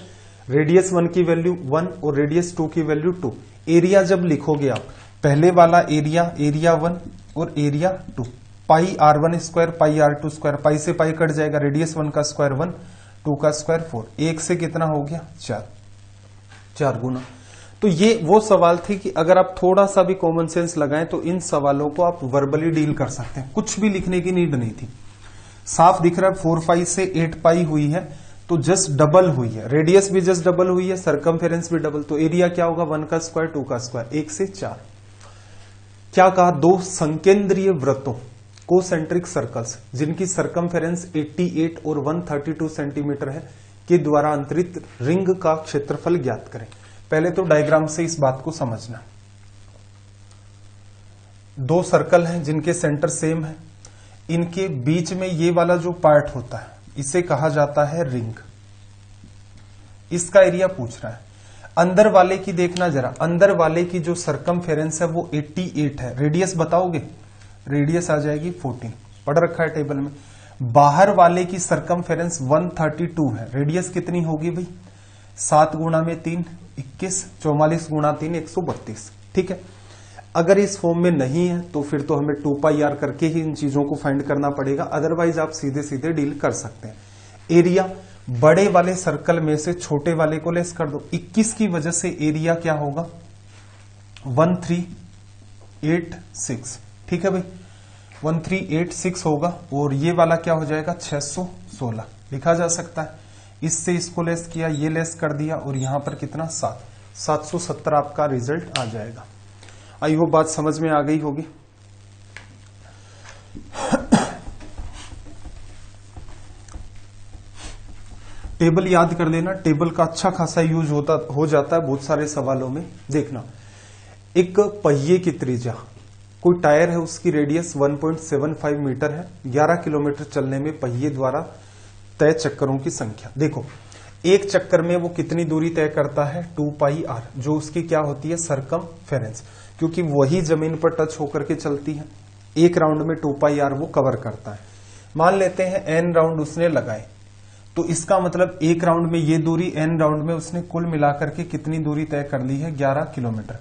रेडियस 1 की वैल्यू 1 और रेडियस 2 की वैल्यू 2। एरिया जब लिखोगे आप, पहले वाला एरिया, एरिया 1 और area 2, pi R1 square pi R2 square, pi से पाई कट जाएगा, रेडियस 1 का स्क्वायर 1 2 का स्क्वायर 4, 1 से कितना हो गया 4 गुना। तो ये वो सवाल थी कि अगर आप थोड़ा सा भी कॉमन सेंस लगाएं तो इन सवालों को आप वर्बली डील कर सकते हैं, कुछ भी लिखने की नीड नहीं थी। साफ दिख रहा है 4 पाई से 8 पाई हुई है, तो जस्ट डबल हुई है, रेडियस भी जस्ट डबल हुई है, सरकमफेरेंस भी डबल, तो एरिया क्या होगा 1 का स्क्वायर 2 का स्क्वायर, 1 से 4। क्या कहा, 2 संकेंद्रीय वृत्तों कोसेंट्रिक सर्कल्स जिनकी सरकमफेरेंस 88 और 132 सेंटीमीटर है के द्वारा अंतरित रिंग का क्षेत्रफल ज्ञात करें। पहले तो डायग्राम से इस बात को समझना। 2 सर्कल हैं जिनके सेंटर सेम है, इनके बीच में ये वाला जो पार्ट होता है इसे कहा जाता है रिंग। इसका एरिया पूछ रहा है। अंदर वाले की देखना जरा, अंदर वाले की जो सरकमफेरेंस है वो 88 है, रेडियस बताओगे, रेडियस आ जाएगी 14, पढ़ रखा है टेबल में। बाहर वाले की सरकमफेरेंस 132 है, रेडियस कितनी होगी भाई 7 गुणा में 3 21, 44 गुणा 3 132। ठीक है, अगर इस फॉर्म में नहीं है तो फिर तो हमें 2 पाई आर करके ही इन चीजों को फाइंड करना पड़ेगा, अदरवाइज आप सीधे सीधे डील कर सकते हैं। एरिया बड़े वाले सर्कल में से छोटे वाले को लेस कर दो, 21 की वजह से एरिया क्या होगा 1386। ठीक है भाई 1386 होगा, और ये वाला क्या हो जाएगा 616 लिखा जा सकता है। इससे इसको लेस किया, ये लेस कर दिया, और यहां पर कितना 770 आपका रिजल्ट आ जाएगा। आई होप बात समझ में आ गई होगी। टेबल याद कर लेना, टेबल का अच्छा खासा यूज हो जाता है बहुत सारे सवालों में। देखना, एक पहिए की त्रिज्या, कोई टायर है उसकी रेडियस 1.75 मीटर है, 11 किलोमीटर चलने में पहिए द्वारा तय चक्करों की संख्या। देखो एक चक्कर में वो कितनी दूरी तय करता है 2 पाई आर, जो उसकी क्या होती है सरकमफेरेंस, क्योंकि वही जमीन पर टच होकर के चलती है। एक राउंड में 2 पाई आर वो कवर करता है। मान लेते हैं n राउंड उसने लगाए, तो इसका मतलब एक राउंड में ये दूरी, n राउंड में उसने कुल मिलाकर के कितनी दूरी तय कर ली है 11 किलोमीटर।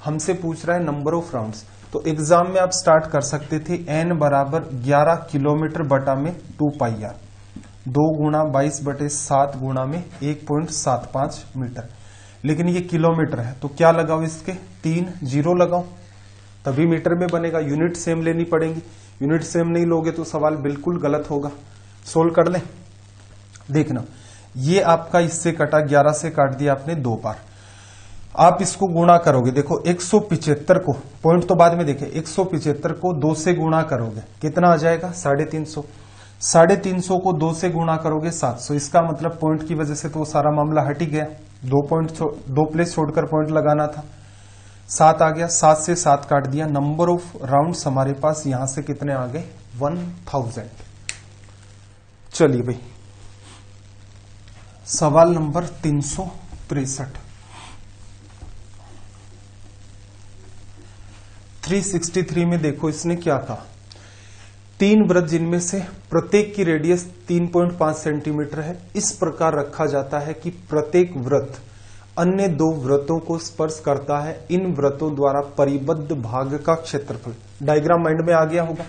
हमसे पूछ रहा है नंबर ऑफ राउंड्स, तो एग्जाम में आप स्टार्ट कर सकते थे n बराबर 11 किलोमीटर बटा में 2 पाई आर, 2 गुणा 22/7 गुणा में 1.75 मीटर। लेकिन ये किलोमीटर है तो क्या लगाओ, इसके 3 जीरो लगाओ, तभी मीटर में बनेगा। यूनिट सेम लेनी पड़ेगी, यूनिट सेम नहीं लोगे तो सवाल बिल्कुल गलत होगा। सोल्व कर लें। देखना ये आपका इससे कटा, 11 से काट दिया आपने 2 बार, आप इसको गुणा करोगे। देखो 175 को, पॉइंट तो बाद में देखें, 175 को 2 से गुणा करोगे कितना आ जाएगा 350, 350 को 2 से गुणा करोगे 700। इसका मतलब पॉइंट की वजह से तो सारा मामला हट ही गया, 2 प्लेस छोड़कर पॉइंट लगाना था। 7 आ गया, 7 से 7 काट दिया, नंबर ऑफ राउंड्स हमारे पास यहां से कितने आ गए 1000। चलिए भाई सवाल नंबर 363। 363 में देखो इसने क्या कहा, 3 वृत्त जिनमें से प्रत्येक की रेडियस 3.5 सेंटीमीटर है, इस प्रकार रखा जाता है कि प्रत्येक वृत्त अन्य 2 वृत्तों को स्पर्श करता है। इन वृत्तों द्वारा परिबद्ध भाग का क्षेत्रफल। डायग्राम माइंड में आ गया होगा।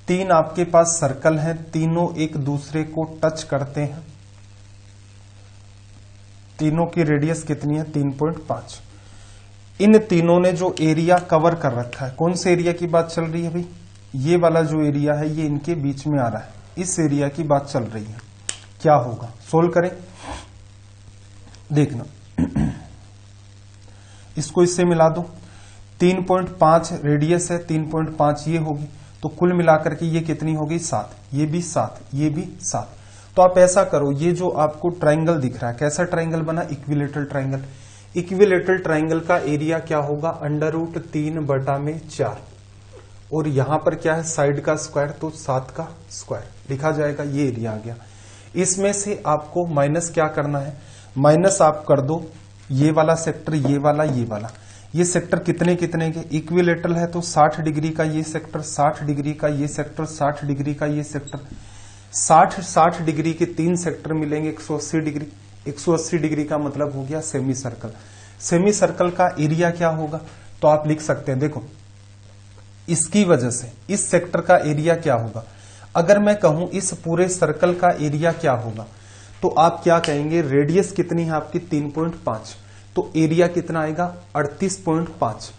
3 आपके पास सर्कल हैं, तीनों एक दूसरे को टच करते हैं। तीनों की रेडियस कितनी है? 3.5। इन तीनों ने जो एरिया कवर कर रखा है, कौन से एरिया की बात चल रही है भाई? ये वाला जो एरिया है ये इनके बीच में आ रहा है, इस एरिया की बात चल रही है। क्या होगा? सोल्व करें, देखना। इसको इससे मिला दो, 3.5 रेडियस है, 3.5 ये होगी, तो कुल मिलाकर के ये कितनी होगी? 7। ये भी 7, ये भी 7। तो आप ऐसा करो, ये जो आपको ट्राइंगल दिख रहा है, कैसा ट्राइंगल बना? Equilateral triangle. इक्विलेटरल ट्राइंगल का एरिया क्या होगा? √3/4। और यहां पर क्या है? साइड का स्क्वायर, तो 7 का स्क्वायर लिखा जाएगा। ये एरिया आ गया। इसमें से आपको माइनस क्या करना है? माइनस आप कर दो ये वाला सेक्टर, ये वाला, ये वाला। ये सेक्टर कितने कितने के? इक्विलेटरल है तो 60 डिग्री का ये सेक्टर, 60 डिग्री का ये सेक्टर, 60 डिग्री का ये सेक्टर। 60 डिग्री के 3 सेक्टर मिलेंगे 180 डिग्री। 180 डिग्री का मतलब हो गया सेमी सर्कल। सेमी सर्कल का एरिया क्या होगा? तो आप लिख सकते हैं, देखो इसकी वजह से इस सेक्टर का एरिया क्या होगा। अगर मैं कहूं इस पूरे सर्कल का एरिया क्या होगा, तो आप क्या कहेंगे? रेडियस कितनी है आपकी? 3.5, तो एरिया कितना आएगा? 38.5।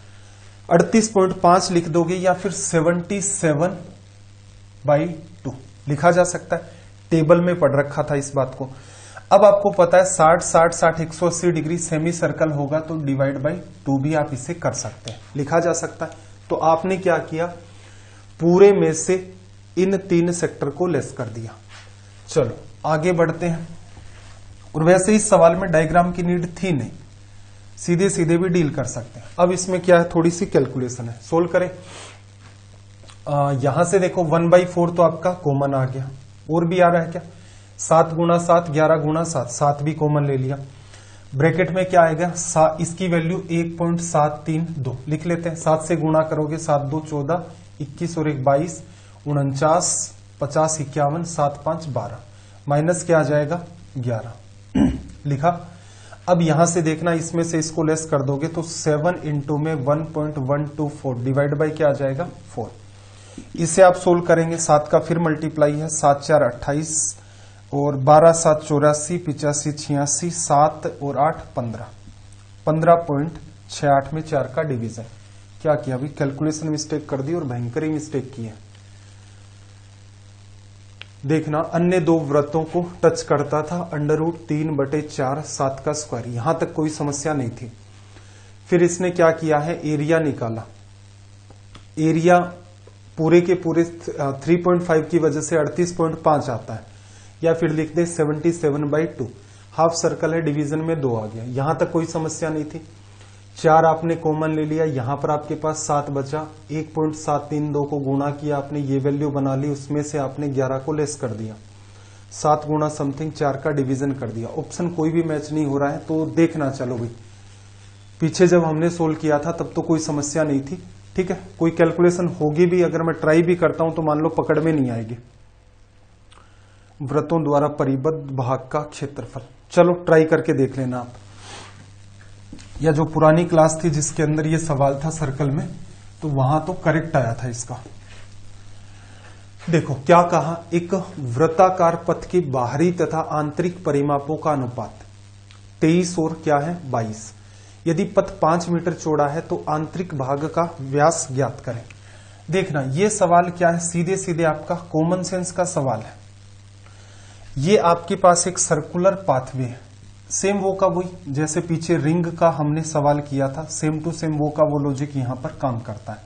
38.5 लिख दोगे या फिर 77/2 लिखा जा सकता है। टेबल में पढ़ रखा था इस बात को। अब आपको पता है 60 60 60 180 डिग्री सेमी सर्कल होगा, तो डिवाइड बाई 2 भी आप इसे कर सकते हैं, लिखा जा सकता है। तो आपने क्या किया? पूरे में से इन 3 सेक्टर को लेस कर दिया। चलो आगे बढ़ते हैं। और वैसे इस सवाल में डायग्राम की नीड थी नहीं, सीधे सीधे भी डील कर सकते हैं। अब इसमें क्या है? थोड़ी सी कैलकुलेशन है, सोल्व करें। यहां से देखो 1/4 तो आपका कॉमन आ गया। और भी आ रहा है क्या? 7 × 7 11 × 7, 7 भी कॉमन ले लिया। ब्रैकेट में क्या आएगा? इसकी वैल्यू 1.732 लिख लेते हैं। 7 से गुणा करोगे 7 2 14, 21 और 1 22, 49 50 51, 7 5 12, माइनस क्या आ जाएगा? 11 लिखा। अब यहां से देखना, इसमें से इसको लेस कर दोगे तो 7 × में 1.124 डिवाइड बाई क्या आ जाएगा? 4। इसे आप सोल्व करेंगे, 7 का फिर मल्टीप्लाई है, 7 4 28 और 12 7 84 85 86, 7 और 8 15, 15.68 में 4 का डिवीजन। क्या किया अभी? कैलकुलेशन मिस्टेक कर दी और भयंकर ही मिस्टेक की है। देखना, अन्य 2 वृत्तों को टच करता था, √3/4 7 का स्क्वायर। यहां तक कोई समस्या नहीं थी। फिर इसने क्या किया है? एरिया निकाला। एरिया पूरे के पूरे 3.5 की वजह से 38.5 आता है, या फिर लिख दे 77/2। हाफ सर्कल है, डिवीजन में 2 आ गया। यहां तक कोई समस्या नहीं थी। 4 आपने कॉमन ले लिया, यहां पर आपके पास 7 बचा। 1.732 को गुणा किया आपने, ये वैल्यू बना ली, उसमें से आपने 11 को लेस कर दिया। 7 गुणा समथिंग 4 का डिवीजन कर दिया। ऑप्शन कोई भी मैच नहीं हो रहा है, तो देखना। चलो भाई, पीछे जब हमने सोल्व किया था तब तो कोई समस्या नहीं थी, ठीक है। कोई कैलकुलेशन होगी भी, अगर मैं ट्राई भी करता हूं तो मान लो पकड़ में नहीं आएगी। वृत्तों द्वारा परिबद्ध भाग का क्षेत्रफल, चलो ट्राई करके देख लेना आप। या जो पुरानी क्लास थी जिसके अंदर ये सवाल था सर्कल में, तो वहां तो करेक्ट आया था इसका। देखो क्या कहा, एक वृत्ताकार पथ के बाहरी तथा आंतरिक परिमापों का अनुपात 23 और क्या है 22। यदि पथ 5 मीटर चौड़ा है तो आंतरिक भाग का व्यास ज्ञात करें। देखना ये सवाल क्या है, सीधे सीधे आपका कॉमन सेंस का सवाल है। ये आपके पास एक सर्कुलर पाथवे है, सेम वो का वही, जैसे पीछे रिंग का हमने सवाल किया था, सेम टू सेम वो का वो लॉजिक यहां पर काम करता है।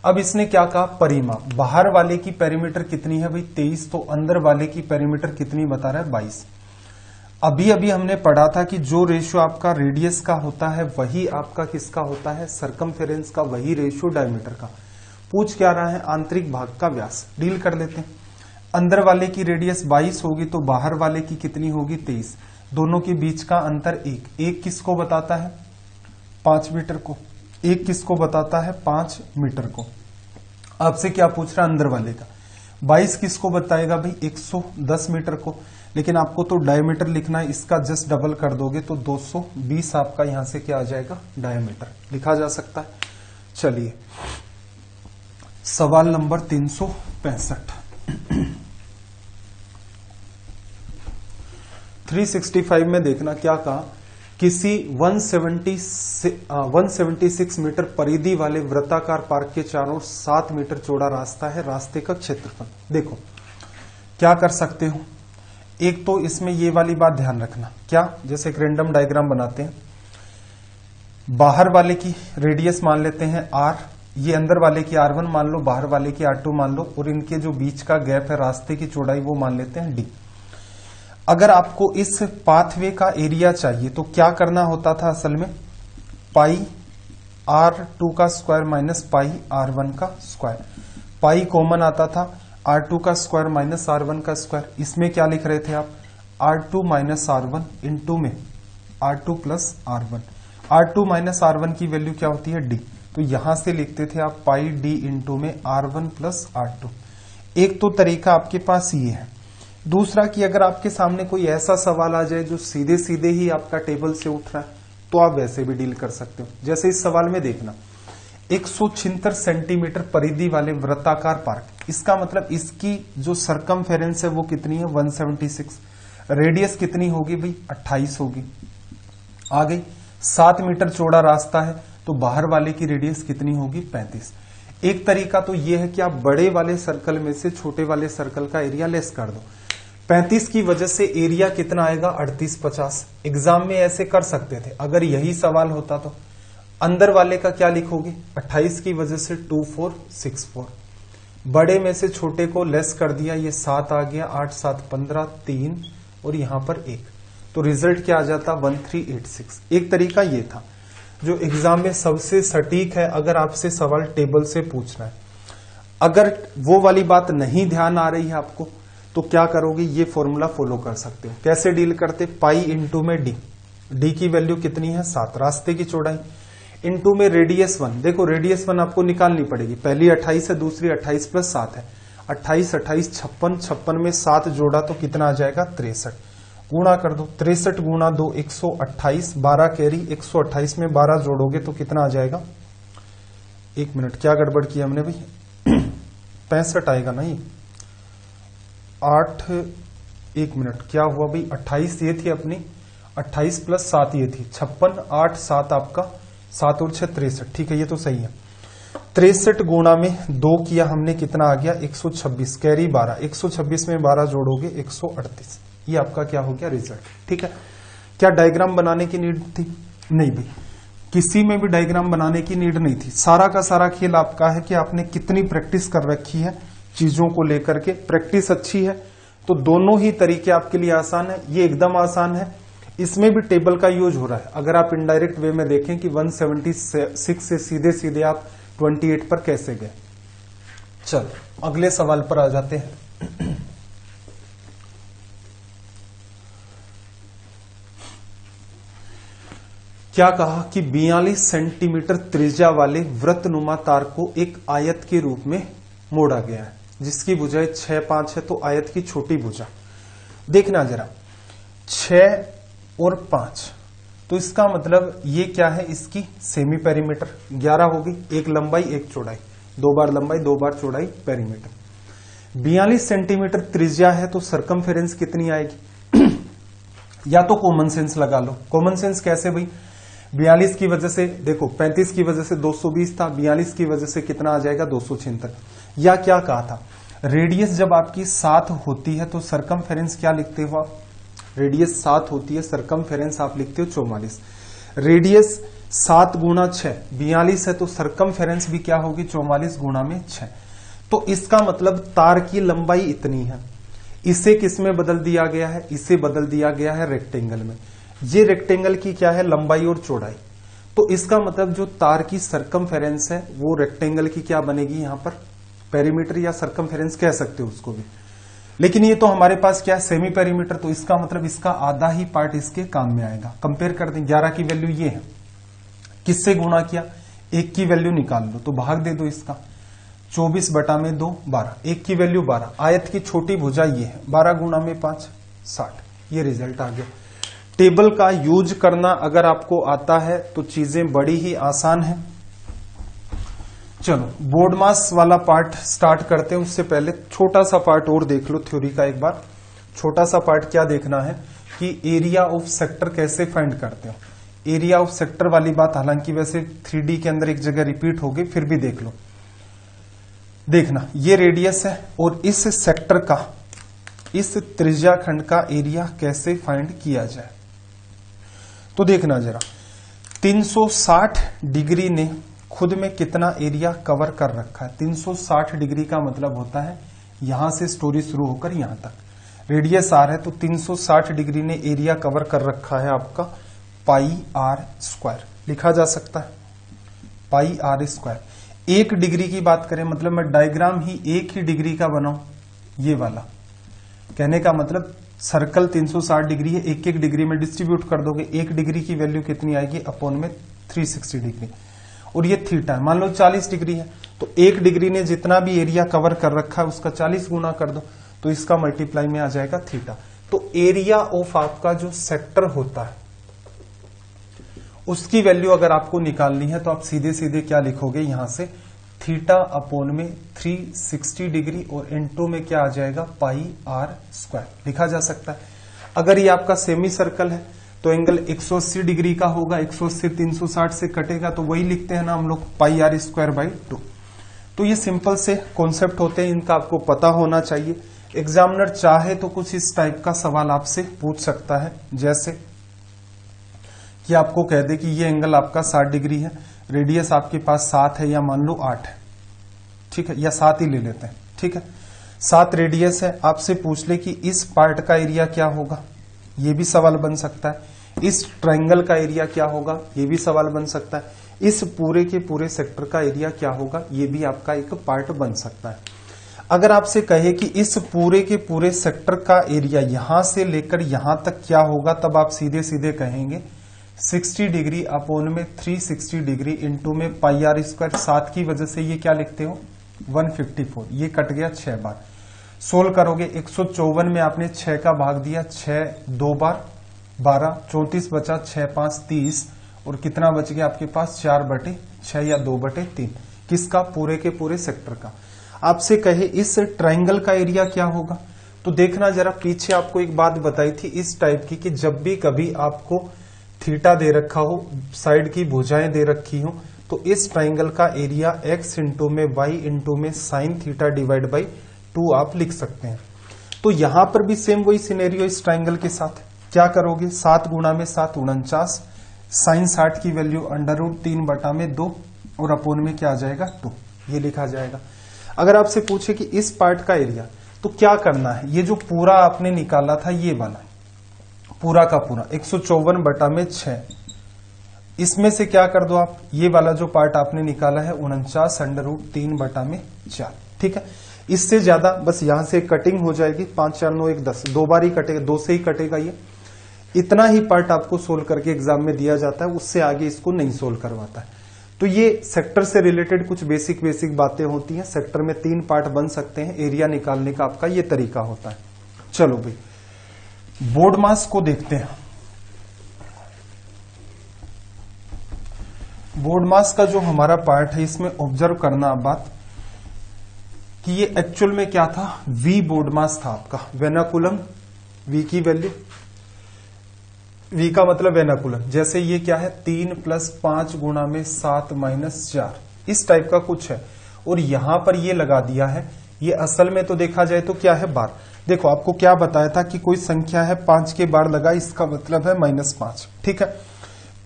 अब इसने क्या कहा, परिमाप। बाहर वाले की पेरीमीटर कितनी है भाई 23, तो अंदर वाले की पेरीमीटर कितनी बता रहा है 22। अभी अभी हमने पढ़ा था कि जो रेशियो आपका रेडियस का होता है वही आपका किसका होता है, सरकमफेरेंस का, वही रेशियो डायमीटर का। पूछ क्या रहा है, आंतरिक भाग का व्यास। डील कर लेते हैं। अंदर वाले की रेडियस 22 होगी तो बाहर वाले की कितनी होगी 23। दोनों के बीच का अंतर 1 किसको बताता है 5 मीटर को। एक किसको बताता है 5 मीटर को। आपसे क्या पूछ रहा है अंदर वाले का। 22 किसको बताएगा भाई 110 मीटर को, लेकिन आपको तो डायमीटर लिखना है, इसका जस्ट डबल कर दोगे तो 220 आपका यहां से क्या आ जाएगा डायमीटर लिखा जा सकता है। चलिए सवाल नंबर 365। 365 में देखना क्या कहा, किसी 176 मीटर परिधि वाले वृत्ताकार पार्क के चारों 7 मीटर चौड़ा रास्ता है, रास्ते का क्षेत्रफल। देखो क्या कर सकते हो, एक तो इसमें ये वाली बात ध्यान रखना, क्या जैसे एक रेंडम डायग्राम बनाते हैं, बाहर वाले की रेडियस मान लेते हैं r, ये अंदर वाले की r1 मान लो, बाहर वाले की r2 मान लो, और इनके जो बीच का गैप है रास्ते की चौड़ाई वो मान लेते हैं d। अगर आपको इस पाथवे का एरिया चाहिए तो क्या करना होता था असल में, पाई r2 का स्क्वायर माइनस पाई r1 का स्क्वायर, पाई कॉमन आता था, r2 का स्क्वायर माइनस r1 का स्क्वायर, इसमें क्या लिख रहे थे आप r2 माइनस r1 इंटू में r2 plus r1, r2 minus r1 की वैल्यू क्या होती है d, तो यहां से लिखते थे आप पाई d इंटू में r1 प्लस r2। एक तो तरीका आपके पास ये है। दूसरा कि अगर आपके सामने कोई ऐसा सवाल आ जाए जो सीधे सीधे ही आपका टेबल से उठ रहा है तो आप वैसे भी डील कर सकते हो। जैसे इस सवाल में देखना 176 सेंटीमीटर परिधि वाले वृत्ताकार पार्क, इसका मतलब इसकी जो सरकमफेरेंस है वो कितनी है 176, रेडियस कितनी होगी भाई 28 होगी। आ गई 7 मीटर चौड़ा रास्ता है तो बाहर वाले की रेडियस कितनी होगी 35। एक तरीका तो ये है कि आप बड़े वाले सर्कल में से छोटे वाले सर्कल का एरिया लेस कर दो। 35 की वजह से एरिया कितना आएगा 38-50। एग्जाम में ऐसे कर सकते थे, अगर यही सवाल होता तो अंदर वाले का क्या लिखोगे 28 की वजह से 2464, बड़े में से छोटे को लेस कर दिया, ये 7 आ गया, 8 7 15 3 और यहां पर 1, तो रिजल्ट क्या आ जाता 1386। एक तरीका ये था जो एग्जाम में सबसे सटीक है अगर आपसे सवाल टेबल से पूछना है। अगर वो वाली बात नहीं ध्यान आ रही है आपको तो क्या करोगे, ये फॉर्मूला फॉलो कर सकते हो। कैसे डील करते, पाई इंटू में डी, डी की वैल्यू कितनी है 7, रास्ते की चौड़ाई, इंटू में रेडियस 1, देखो रेडियस 1 आपको निकालनी पड़ेगी, पहली 28 है दूसरी 28 प्लस 7 है, 28 28 56, 56 में 7 जोड़ा तो कितना आ जाएगा 63, गुणा कर दो, 63 गुणा 2 128, 12 कैरी, 128 में 12 जोड़ोगे तो कितना आ जाएगा, 1 मिनट क्या गड़बड़ किया हमने भाई 65 आएगा ना, ये 8 1 मिनट क्या हुआ भाई 28 ये थी अपनी, 28 प्लस 7 ये थी 56, 8 7 आपका 7 और 6 63, ठीक है ये तो सही है। 63 गुणा में 2 किया हमने, कितना आ गया 126, कैरी 12, 126 में 12 जोड़ोगे 138, ये आपका क्या हो गया रिजल्ट। ठीक है, क्या डायग्राम बनाने की नीड थी, नहीं भाई किसी में भी डायग्राम बनाने की नीड नहीं थी। सारा का सारा खेल आपका है कि आपने कितनी प्रैक्टिस कर रखी है चीजों को लेकर के। प्रैक्टिस अच्छी है तो दोनों ही तरीके आपके लिए आसान है, ये एकदम आसान है, इसमें भी टेबल का यूज हो रहा है। अगर आप इनडायरेक्ट वे में देखें कि 176 से सीधे सीधे आप 28 पर कैसे गए। चलो अगले सवाल पर आ जाते हैं। क्या कहा कि 42 सेंटीमीटर त्रिज्या वाले वृत्तनुमा तार को एक आयत के रूप में मोड़ा गया है जिसकी भुजाएं 6 5 है, तो आयत की छोटी भुजा देखना जरा 6 और 5, तो इसका मतलब ये क्या है, इसकी सेमी पेरीमीटर 11 होगी, एक लंबाई एक चौड़ाई, 2 बार लंबाई 2 बार चौड़ाई पेरीमीटर। 42 सेंटीमीटर त्रिज्या है तो सरकमफेरेंस कितनी आएगी या तो कॉमन सेंस लगा लो। कॉमन सेंस कैसे भाई, 42 की वजह से देखो 35 की वजह से 220 था, 42 की वजह से कितना आ जाएगा 276। या क्या कहा था, रेडियस जब आपकी 7 होती है तो सरकमफेरेंस क्या लिखते हो आप, रेडियस 7 होती है, सरकमफेरेंस आप लिखते हो 44। रेडियस 7 गुणा 6 42 है तो सरकमफेरेंस भी क्या होगी 44 गुणा में 6। तो इसका मतलब तार की लंबाई इतनी है, इसे किस में बदल दिया गया है, इसे बदल दिया गया है रेक्टेंगल में। ये रेक्टेंगल की क्या है लंबाई और चौड़ाई, तो इसका मतलब जो तार की सरकमफेरेंस है वो रेक्टेंगल की क्या बनेगी, यहां पर पेरीमीटर या सरकमफेरेंस कह सकते हो उसको भी। लेकिन ये तो हमारे पास क्या है सेमी पेरीमीटर, तो इसका मतलब इसका आधा ही पार्ट इसके काम में आएगा। कंपेयर कर दें, 11 की वैल्यू ये है, किससे गुणा किया 1 की वैल्यू निकाल लो तो भाग दे दो इसका, 24 बटा में 2 12, 1 की वैल्यू 12, आयत की छोटी भुजा ये है, 12 गुणा में 5 60, ये रिजल्ट आ गया। टेबल का यूज करना अगर आपको आता है तो चीजें बड़ी ही आसान है। चलो बोर्ड मास वाला पार्ट स्टार्ट करते हैं, उससे पहले छोटा सा पार्ट और देख लो थ्योरी का एक बार। छोटा सा पार्ट क्या देखना है कि एरिया ऑफ सेक्टर कैसे फाइंड करते हो। एरिया ऑफ सेक्टर वाली बात हालांकि वैसे 3D के अंदर एक जगह रिपीट होगी, फिर भी देख लो। देखना ये रेडियस है और इस सेक्टर का, इस त्रिज्या खंड का एरिया कैसे फाइंड किया जाए। तो देखना जरा, 360 डिग्री ने खुद में कितना एरिया कवर कर रखा है। 360 डिग्री का मतलब होता है यहां से स्टोरी शुरू होकर यहां तक, रेडियस आर है तो 360 डिग्री ने एरिया कवर कर रखा है आपका पाई आर स्क्वायर, लिखा जा सकता है पाई आर स्क्वायर। 1 डिग्री की बात करें मतलब मैं डायग्राम ही 1 ही डिग्री का बनाऊं, ये वाला कहने का मतलब सर्कल 360 डिग्री है, 1 डिग्री में डिस्ट्रीब्यूट कर दोगे, 1 डिग्री की वैल्यू कितनी आएगी अपॉन में 360 डिग्री, और ये थीटा है, मान लो 40 डिग्री है तो 1 डिग्री ने जितना भी एरिया कवर कर रखा है उसका 40 गुना कर दो तो इसका मल्टीप्लाई में आ जाएगा थीटा। तो एरिया ऑफ आपका जो सेक्टर होता है उसकी वैल्यू अगर आपको निकालनी है तो आप सीधे सीधे क्या लिखोगे, यहां से थीटा अपॉन में 360 डिग्री और इनटू में क्या आ जाएगा पाई आर स्क्वायर, लिखा जा सकता है। अगर ये आपका सेमी सर्कल है तो एंगल 180 डिग्री का होगा, 180 360 से कटेगा तो वही लिखते हैं ना हम लोग पाई आर स्क्वायर बाई 2। तो ये सिंपल से कॉन्सेप्ट होते हैं, इनका आपको पता होना चाहिए। एग्जामिनर चाहे तो कुछ इस टाइप का सवाल आपसे पूछ सकता है, जैसे कि आपको कह दे कि ये एंगल आपका 60 डिग्री है, रेडियस आपके पास 7 है या मान लो 8 है, ठीक है, या 7 ही ले लेते हैं, ठीक है, 7 रेडियस है। आपसे पूछ ले कि इस पार्ट का एरिया क्या होगा, ये भी सवाल बन सकता है। इस ट्रायंगल का एरिया क्या होगा, ये भी सवाल बन सकता है। इस पूरे के पूरे सेक्टर का एरिया क्या होगा, ये भी आपका एक पार्ट बन सकता है। अगर आपसे कहे कि इस पूरे के पूरे सेक्टर का एरिया यहां से लेकर यहां तक क्या होगा, तब आप सीधे सीधे कहेंगे 60 डिग्री अपॉन में 360 डिग्री इंटू में पाई आर स्क्वायर। 7 की वजह से ये क्या लिखते हो 154, ये कट गया 6 बार। सोल्व करोगे 154 में आपने 6 का भाग दिया, 6 2 बार 12, 34 बचा, 6 5 30 और कितना बच गया आपके पास 4/6 या 2/3, किसका, पूरे के पूरे सेक्टर का। आपसे कहे इस ट्रायंगल का एरिया क्या होगा, तो देखना जरा, पीछे आपको एक बात बताई थी इस टाइप की कि जब भी कभी आपको थीटा दे रखा हो, साइड की भुजाएं दे रखी हो, तो इस ट्रायंगल का एरिया x इंटू में y इंटू में साइन थीटा डिवाइड बाई 2 आप लिख सकते हैं। तो यहां पर भी सेम वही सिनेरियो इस ट्रायंगल के साथ क्या करोगे, 7 गुणा में 7 49, साइन 60 की वैल्यू √3/2 और अपोन में क्या आ जाएगा 2, ये लिखा जाएगा। अगर आपसे पूछे कि इस पार्ट का एरिया, तो क्या करना है, ये जो पूरा आपने निकाला था ये वाला पूरा का पूरा 154/6, इसमें से क्या कर दो आप, ये वाला जो पार्ट आपने निकाला है 49√3/4, ठीक है। इससे ज्यादा बस यहां से कटिंग हो जाएगी, 5 4 9 1 10, 2 बार ही कटेगा, 2 से ही कटेगा ये। इतना ही पार्ट आपको सोल्व करके एग्जाम में दिया जाता है, उससे आगे इसको नहीं सोल्व करवाता है। तो ये सेक्टर से रिलेटेड कुछ बेसिक बातें होती हैं। सेक्टर में 3 पार्ट बन सकते हैं, एरिया निकालने का आपका ये तरीका होता है। चलो भाई बोर्ड मास को देखते हैं। बोर्ड मास का जो हमारा पार्ट है इसमें ऑब्जर्व करना बात कि ये एक्चुअल में क्या था, V बोर्ड मास था आपका, वेनाकुलम V की वैल्यू, V का मतलब वेनाकुलम, जैसे ये क्या है 3 + 5 गुणा में 7 - 4, इस टाइप का कुछ है, और यहां पर ये लगा दिया है। ये असल में तो देखा जाए तो क्या है बार, देखो आपको क्या बताया था कि कोई संख्या है 5 के बार लगा, इसका मतलब है -5, ठीक है।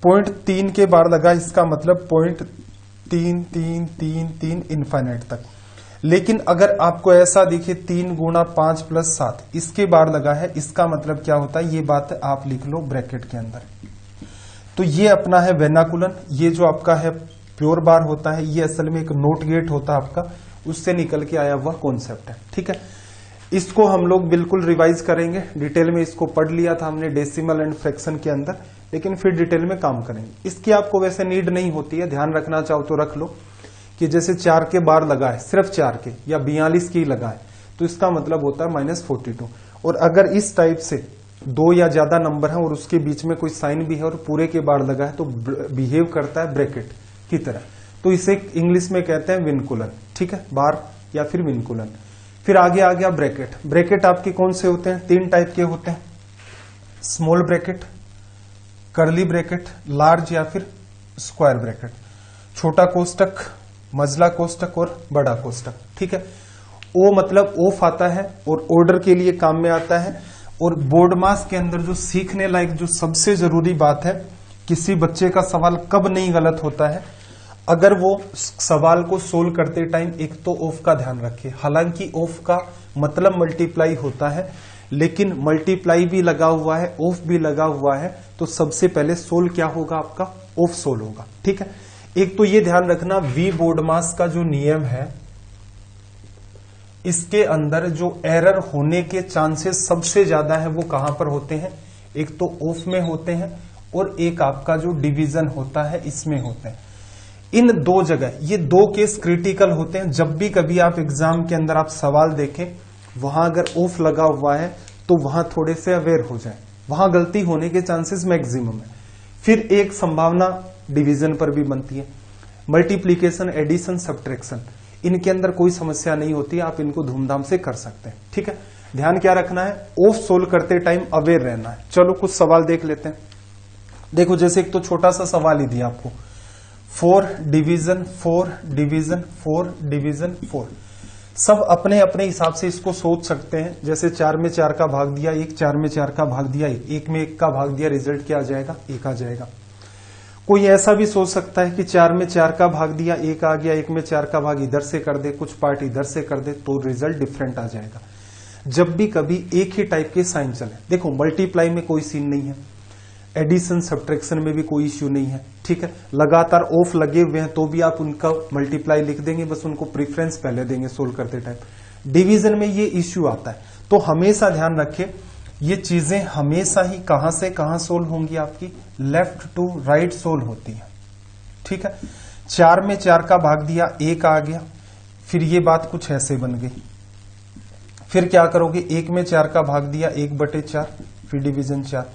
0.3 के बार लगा, इसका मतलब 0.3333 इनफाइनाइट तक। लेकिन अगर आपको ऐसा दिखे 3 गुणा 5 + 7 इसके बार लगा है, इसका मतलब क्या होता है, ये बात आप लिख लो ब्रैकेट के अंदर। तो ये अपना है वेनाकुलन, ये जो आपका है प्योर बार होता है, ये असल में एक नोट गेट होता है आपका, उससे निकल के आया हुआ कॉन्सेप्ट है, ठीक है। इसको हम लोग बिल्कुल रिवाइज करेंगे, डिटेल में इसको पढ़ लिया था हमने डेसिमल एंड फ्रैक्शन के अंदर। लेकिन फिर डिटेल में काम करेंगे। इसकी आपको वैसे नीड नहीं होती है, ध्यान रखना चाहो तो रख लो कि जैसे 4 के बार लगाए, सिर्फ 4 के या 42 की लगाए तो इसका मतलब होता है -42। और अगर इस टाइप से 2 या ज्यादा नंबर है और उसके बीच में कोई साइन भी है और पूरे के बार लगा है तो बिहेव करता है ब्रैकेट की तरह, तो इसे इंग्लिश में कहते हैं विनकुलन। ठीक है, बार या फिर विनकुलन। फिर आगे आ गया ब्रैकेट। ब्रैकेट आपके कौन से होते हैं? 3 टाइप के होते हैं, small bracket, curly bracket, large या फिर स्क्वायर ब्रैकेट। छोटा कोष्टक, मझला कोष्टक और बड़ा कोष्टक। ठीक है, ओ मतलब ऑफ आता है और ऑर्डर के लिए काम में आता है। और बोर्ड मास के अंदर जो सीखने लायक जो सबसे जरूरी बात है, किसी बच्चे का सवाल कब नहीं गलत होता है, अगर वो सवाल को सोल्व करते टाइम एक तो ऑफ का ध्यान रखे। हालांकि ऑफ का मतलब मल्टीप्लाई होता है, लेकिन मल्टीप्लाई भी लगा हुआ है, ऑफ भी लगा हुआ है, तो सबसे पहले सोल्व क्या होगा आपका? ऑफ सोल्व होगा। ठीक है, एक तो ये ध्यान रखना वी बोर्ड मास का जो नियम है, इसके अंदर जो एरर होने के चांसेस सबसे ज्यादा है वो कहां पर होते हैं? एक तो ऑफ में होते हैं और एक आपका जो डिवीजन होता है इसमें होते हैं। इन 2 जगह ये 2 केस क्रिटिकल होते हैं। जब भी कभी आप एग्जाम के अंदर आप सवाल देखें, वहां अगर ऑफ लगा हुआ है तो वहां थोड़े से अवेयर हो जाए, वहां गलती होने के चांसेस मैक्सिमम है। फिर एक संभावना डिवीजन पर भी बनती है, मल्टीप्लीकेशन, एडिशन, सब्ट्रैक्शन, इनके अंदर कोई समस्या नहीं होती, आप इनको धूमधाम से कर सकते हैं। ठीक है, ध्यान क्या रखना है? ऑफ सोल्व करते टाइम अवेयर रहना है। चलो कुछ सवाल देख लेते हैं। देखो जैसे एक तो छोटा सा सवाल ही दिया आपको, 4 डिवीजन 4 डिवीजन 4 डिवीजन 4। सब अपने अपने हिसाब से इसको सोच सकते हैं। जैसे 4 में 4 का भाग दिया 1, 4 में 4 का भाग दिया 1 में 1 का भाग दिया, रिजल्ट क्या आ जाएगा? 1 आ जाएगा। कोई ऐसा भी सोच सकता है कि 4 में 4 का भाग दिया 1 आ गया, 1 में 4 का भाग इधर से कर दे, कुछ पार्ट इधर से कर दे, तो रिजल्ट डिफरेंट आ जाएगा। जब भी कभी एक ही टाइप के साइन चले, देखो मल्टीप्लाई में कोई सीन नहीं है, एडिशन सब्ट्रैक्शन में भी कोई इश्यू नहीं है। ठीक है, लगातार ऑफ लगे हुए हैं तो भी आप उनका मल्टीप्लाई लिख देंगे, बस उनको प्रीफरेंस पहले देंगे सोल्व करते टाइम। डिवीजन में ये इश्यू आता है, तो हमेशा ध्यान रखें ये चीजें हमेशा ही कहां से कहां सोल्व होंगी? आपकी लेफ्ट टू राइट सोल्व होती है। ठीक है, 4 में 4 का भाग दिया 1 आ गया, फिर ये बात कुछ ऐसे बन गई। फिर क्या करोगे? 1 में 4 का भाग दिया 1/4, फिर डिवीजन 4,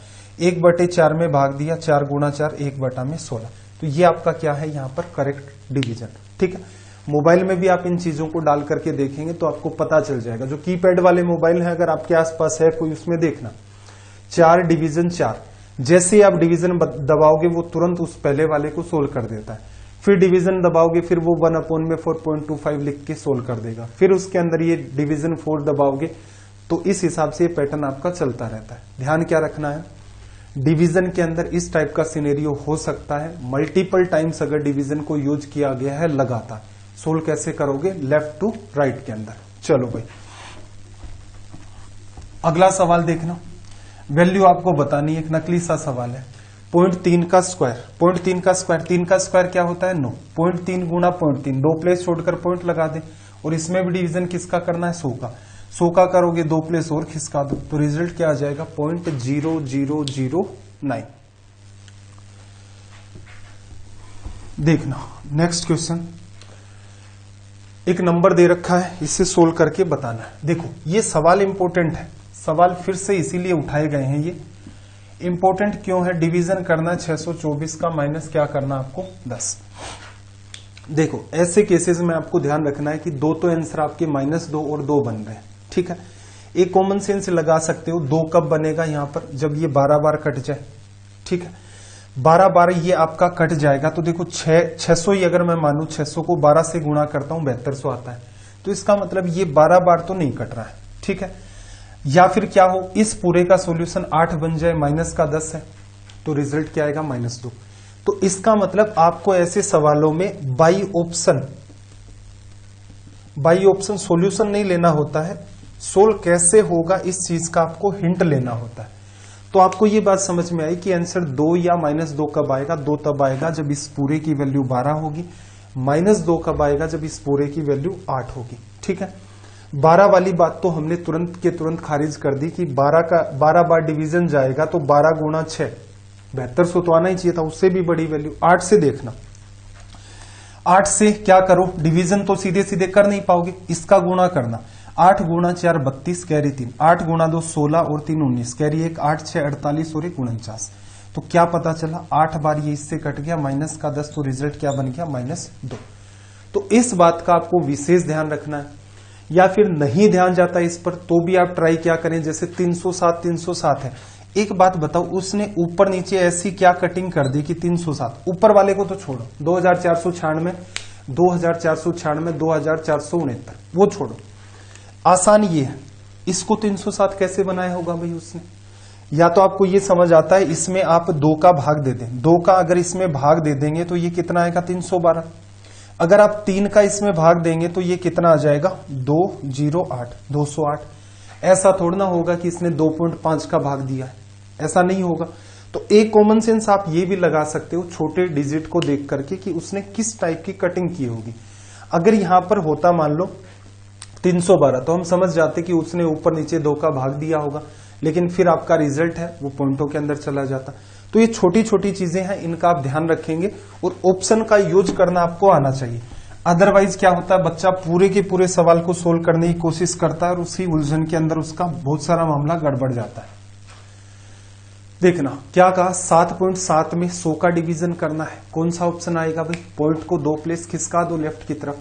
1/4 में भाग दिया 4 गुणा 4 1/16। तो ये आपका क्या है यहाँ पर? Correct division. ठीक है, मोबाइल में भी आप इन चीजों को डाल करके देखेंगे तो आपको पता चल जाएगा। जो कीपैड वाले मोबाइल है अगर आपके आसपास है कोई, उसमें देखना 4 डिवीजन 4, जैसे ही आप डिवीजन दबाओगे वो तुरंत उस पहले वाले को सोल्व कर देता है। फिर डिवीजन दबाओगे, फिर वो 1/4.25 लिख के सोल्व कर देगा। फिर उसके अंदर ये डिवीजन 4 दबाओगे, तो इस हिसाब से पैटर्न आपका चलता रहता है। ध्यान क्या रखना है? डिवीजन के अंदर इस टाइप का सिनेरियो हो सकता है, मल्टीपल टाइम्स अगर डिवीजन को यूज किया गया है लगातार। सोल्व कैसे करोगे? लेफ्ट टू राइट के अंदर। चलो भाई अगला सवाल देखना, वैल्यू आपको बतानी है, एक नकली सा सवाल है। 0.3 का स्क्वायर, 0.3 का स्क्वायर, 3 का स्क्वायर क्या होता है? 9। 0.3 गुना 0.3, 2 प्लेस छोड़कर पॉइंट लगा दे। और इसमें भी डिवीजन किसका करना है? 100 का। 100 का करोगे 2 प्लेस और खिसका दो, तो रिजल्ट क्या आ जाएगा? 0.0009। देखना नेक्स्ट क्वेश्चन, एक नंबर दे रखा है, इसे सोल्व करके बताना है। देखो ये सवाल इंपॉर्टेंट है, सवाल फिर से इसीलिए उठाए गए हैं। ये इंपॉर्टेंट क्यों है? डिवीजन करना 624 का माइनस क्या करना आपको? 10। देखो ऐसे केसेस में आपको ध्यान रखना है कि 2 तो आंसर आपके -2 और 2 बन रहे हैं। ठीक है, एक कॉमन सेंस लगा सकते हो, 2 कब बनेगा? यहां पर जब ये 12 बार कट जाए। ठीक है, 12 बार ये आपका कट जाएगा, तो देखो 600 ही अगर मैं मानू, 600 को 12 से गुणा करता हूं 7200 आता है, तो इसका मतलब ये 12 बार तो नहीं कट रहा है। ठीक है, या फिर क्या हो, इस पूरे का सॉल्यूशन 8 बन जाए, माइनस का 10 है, तो रिजल्ट क्या आएगा? -2। तो इसका मतलब आपको ऐसे सवालों में बाई ऑप्शन सॉल्यूशन नहीं लेना होता है, सोल्व कैसे होगा इस चीज का आपको हिंट लेना होता है। तो आपको ये बात समझ में आई कि आंसर 2 या -2 कब आएगा? 2 तब आएगा जब इस पूरे की वैल्यू 12 होगी, -2 कब आएगा? जब इस पूरे की वैल्यू 8 होगी। ठीक है, 12 वाली बात तो हमने तुरंत के तुरंत खारिज कर दी कि 12 बार डिवीजन जाएगा तो 12 गुणा 6 7200 तो आना ही चाहिए था, उससे भी बड़ी वैल्यू। 8 से देखना, 8 से क्या करो, डिवीजन तो सीधे सीधे कर नहीं पाओगे, इसका गुणा करना। 8 गुणा 4 32, कैरी 3, 8 गुणा 2 16 और 3 19, कैरी 1, 8 6 48 और 1 49। तो क्या पता चला, 8 बार ये इससे कट गया, माइनस का 10, तो रिजल्ट क्या बन गया, -2। तो इस बात का आपको विशेष ध्यान रखना है। या फिर नहीं ध्यान जाता इस पर तो भी आप ट्राई क्या करें, जैसे 307 है, एक बात बताओ, उसने ऊपर नीचे ऐसी क्या कटिंग कर दी कि 307, ऊपर वाले को तो छोड़ो, 2496, 2496, 2469, वो छोड़ो, आसान ये है। इसको 307 कैसे बनाया होगा भाई उसने, या तो आपको ये समझ आता है, इसमें आप 2 का भाग दे दें, 2 का अगर इसमें भाग दे देंगे तो ये कितना आएगा, 312। अगर आप 3 का इसमें भाग देंगे तो ये कितना आ जाएगा, 208, 208। ऐसा थोड़ा ना होगा कि इसने 2.5 का भाग दिया है, ऐसा नहीं होगा। तो एक कॉमन सेंस आप ये भी लगा सकते हो छोटे डिजिट को देख करके कि उसने किस टाइप की कटिंग की होगी। अगर यहां पर होता मान लो 312, तो हम समझ जाते कि उसने ऊपर नीचे 2 का भाग दिया होगा, लेकिन फिर आपका रिजल्ट है वो पॉइंटों के अंदर चला जाता। तो ये छोटी छोटी चीजें हैं, इनका आप ध्यान रखेंगे और ऑप्शन का यूज करना आपको आना चाहिए। अदरवाइज क्या होता है, बच्चा पूरे के पूरे सवाल को सोल्व करने की कोशिश करता है और उसी उलझन के अंदर उसका बहुत सारा मामला गड़बड़ जाता है। देखना क्या कहा, 7.7 में 100 का डिवीजन करना है, कौन सा ऑप्शन आएगा भाई, पॉइंट को 2 प्लेस खिसका दो लेफ्ट की तरफ,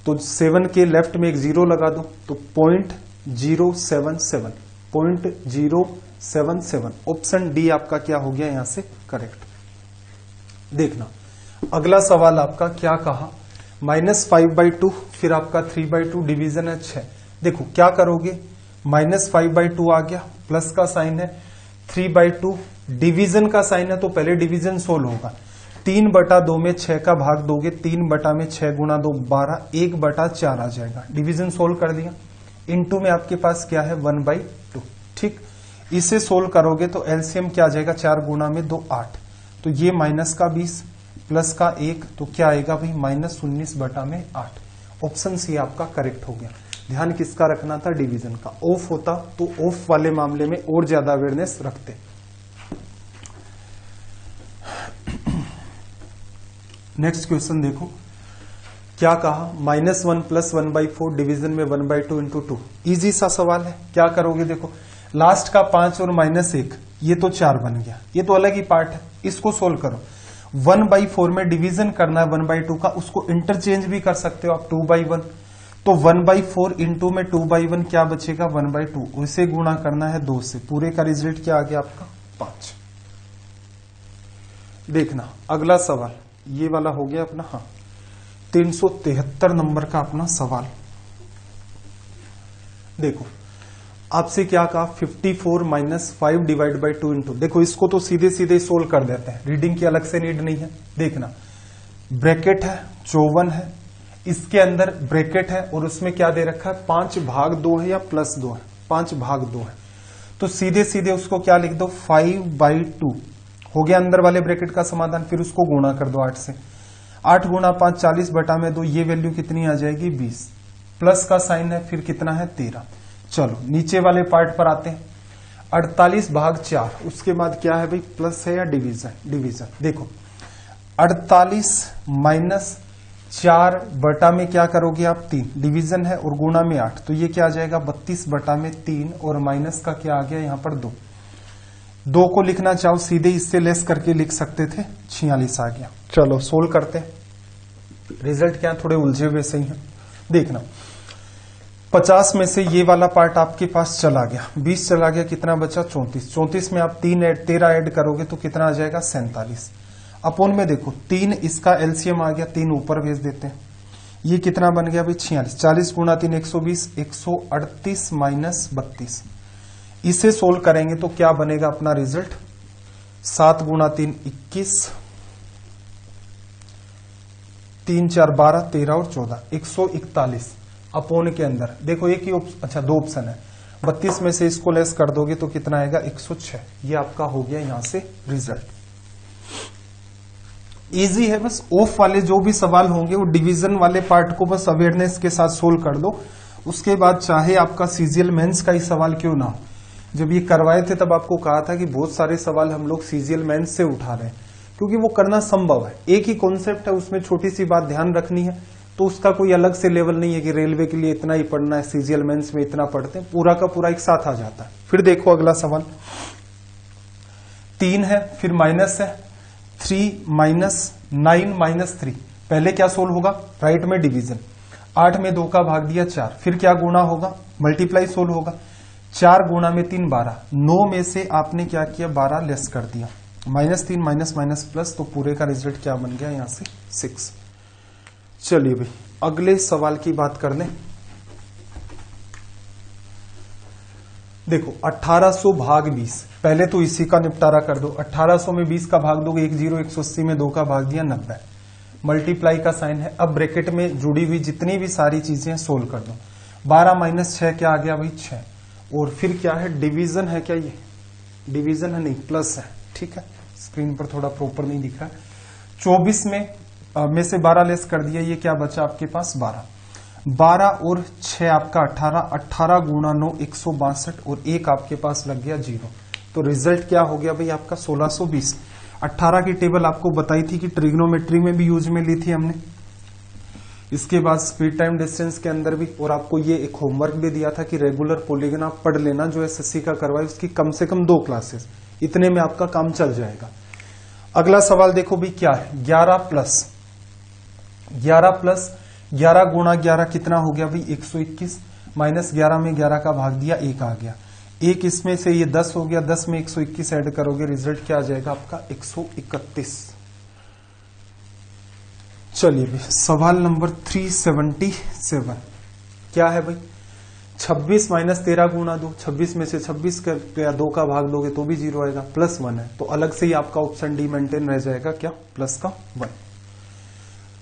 तो 7 के लेफ्ट में एक 0 लगा दो, तो 0.077, 0.077, ऑप्शन डी आपका क्या हो गया यहां से करेक्ट। देखना अगला सवाल आपका क्या कहा, -5/2, फिर आपका 3/2, डिवीजन है 6। देखो क्या करोगे, -5/2 आ गया, प्लस का साइन है, 3/2 डिवीजन का साइन है, तो पहले डिवीजन सोल्व होगा। 3/2 में 6 का भाग दोगे, 3 में 6 गुणा 2 12, 1/4 आ जाएगा, डिवीजन सोल्व कर दिया। इनटू में आपके पास क्या है, 1/2, ठीक। इसे सोल्व करोगे तो एलसीएम क्या आ जाएगा, 4 गुणा में 2 8, तो ये माइनस का 20 प्लस का 1, तो क्या आएगा भाई, -19/8। ऑप्शन सी आपका करेक्ट हो गया। ध्यान किसका रखना था, डिवीजन का। ऑफ होता तो ऑफ वाले मामले में और ज्यादा अवेयरनेस रखते। नेक्स्ट क्वेश्चन देखो क्या कहा, -1 + 1/4, डिवीजन में 1/2 × 2। इजी सा सवाल है, क्या करोगे, देखो लास्ट का 5 और -1, ये तो 4 बन गया, ये तो अलग ही पार्ट है, इसको सोल्व करो। 1/4 में डिवीजन करना है 1/2 का, उसको इंटरचेंज भी कर सकते हो आप, 2/1, तो 1/4 इंटू में 2/1 क्या बचेगा, 1/2, उसे गुणा करना है 2 से, पूरे का रिजल्ट क्या आ गया आपका, 5। देखना अगला सवाल, ये वाला हो गया अपना, हाँ 373 नंबर का अपना सवाल। देखो आपसे क्या कहा, 54 - 5 / 2 इंटू, देखो इसको तो सीधे सीधे सोल्व कर देते हैं, रीडिंग की अलग से नीड नहीं है। देखना ब्रैकेट है, 54 है, इसके अंदर ब्रैकेट है और उसमें क्या दे रखा है, 5/2 है या +2 है, 5/2 है, तो सीधे सीधे उसको क्या लिख दो, 5/2 हो गया अंदर वाले ब्रैकेट का समाधान। फिर उसको गुणा कर दो 8 से, 8 गुणा 5 40/2, ये वैल्यू कितनी आ जाएगी, 20, प्लस का साइन है, फिर कितना है, 13। चलो नीचे वाले पार्ट पर आते हैं, 48/4, उसके बाद क्या है भाई, प्लस है या डिवीजन, डिवीजन। देखो 48 - 4 में क्या करोगे आप, 3, डिवीजन है और गुणा में 8, तो ये क्या आ जाएगा, 32/3, और माइनस का क्या आ गया यहाँ पर 2 को लिखना चाहो सीधे इससे लेस करके लिख सकते थे, 46 आ गया। चलो सोल्व करते हैं, रिजल्ट क्या थोड़े उलझे हुए सही हैं। देखना 50 में से ये वाला पार्ट आपके पास चला गया, 20 चला गया, कितना बचा, 34। 34 में आप 13 ऐड करोगे तो कितना आ जाएगा, 47। अपोन में देखो 3, इसका एलसीएम आ गया, 3 ऊपर भेज देते हैं, ये कितना बन गया भाई, 46। 40 गुणा 3 120, 138 - 32। इसे सोल्व करेंगे तो क्या बनेगा अपना रिजल्ट, 7 गुणा 3 21, 3 4 12, 13 और 14, 141 अपोन के अंदर। देखो एक ही अच्छा 2 ऑप्शन है, 32 में से इसको लेस कर दोगे तो कितना आएगा, 106। ये आपका हो गया यहां से रिजल्ट। इजी है, बस ऑफ वाले जो भी सवाल होंगे वो डिवीजन वाले पार्ट को बस अवेयरनेस के साथ सोल्व कर दो। उसके बाद चाहे आपका सीजीएल मेंस का ही सवाल क्यों ना हो, जब ये करवाए थे तब आपको कहा था कि बहुत सारे सवाल हम लोग सीजीएल मेंस से उठा रहे हैं, क्योंकि वो करना संभव है। एक ही कॉन्सेप्ट है, उसमें छोटी सी बात ध्यान रखनी है, तो उसका कोई अलग से लेवल नहीं है कि रेलवे के लिए इतना ही पढ़ना है, सीजीएल मेंस में इतना पढ़ते हैं, पूरा का पूरा एक साथ आ जाता है। फिर देखो अगला सवाल, 3 है, फिर माइनस है, 3 माइनस 9 माइनस 3। पहले क्या सोल्व होगा, राइट में डिवीजन, 8 में 2 का भाग दिया 4, फिर क्या गुणा होगा, मल्टीप्लाई सोल्व होगा, 4 गुणा में 3 12, 9 में से आपने क्या किया 12 लेस कर दिया, -3 माइनस माइनस प्लस, तो पूरे का रिजल्ट क्या बन गया यहां से 6। चलिए भाई अगले सवाल की बात कर लें। देखो 1800 भाग 20, पहले तो इसी का निपटारा कर दो। 1800 में 20 का भाग दोगे 1 0, 180 में 2 का भाग दिया 90, मल्टीप्लाई का साइन है। अब ब्रैकेट में जुड़ी हुई जितनी भी सारी चीजें सोल्व कर दो। 12 माइनस 6 क्या आ गया भाई 6, और फिर क्या है डिवीजन है, क्या ये डिवीजन है नहीं प्लस है, ठीक है, स्क्रीन पर थोड़ा प्रॉपर नहीं दिख रहा है। 24 में से 12 लेस कर दिया, ये क्या बचा आपके पास 12, 12 और 6 आपका 18, 18 गुणा 9 162, और 1 आपके पास लग गया 0, तो रिजल्ट क्या हो गया भाई आपका 1620। 18 की टेबल आपको बताई थी कि ट्रिग्नोमेट्री में भी यूज में ली थी हमने, इसके बाद स्पीड टाइम डिस्टेंस के अंदर भी, और आपको ये एक होमवर्क भी दिया था कि रेगुलर पॉलीगन आप पढ़ लेना, जो एसएससी का करवाए उसकी कम से कम 2 क्लासेस, इतने में आपका काम चल जाएगा। अगला सवाल देखो भी क्या है, 11 प्लस 11 गुणा 11 कितना हो गया भाई 121, माइनस 11 में 11 का भाग दिया 1 आ गया, 1 इसमें से ये 10 हो गया, 10 में 121 ऐड करोगे रिजल्ट क्या आ जाएगा आपका 131। चलिए भाई सवाल नंबर 377 क्या है भाई, 26 माइनस 13 गुणा 2, 26 में से 26 का 2 का भाग दोगे तो भी 0 आएगा, +1 है, तो अलग से ही आपका ऑप्शन डी मेंटेन रह जाएगा, क्या प्लस का 1।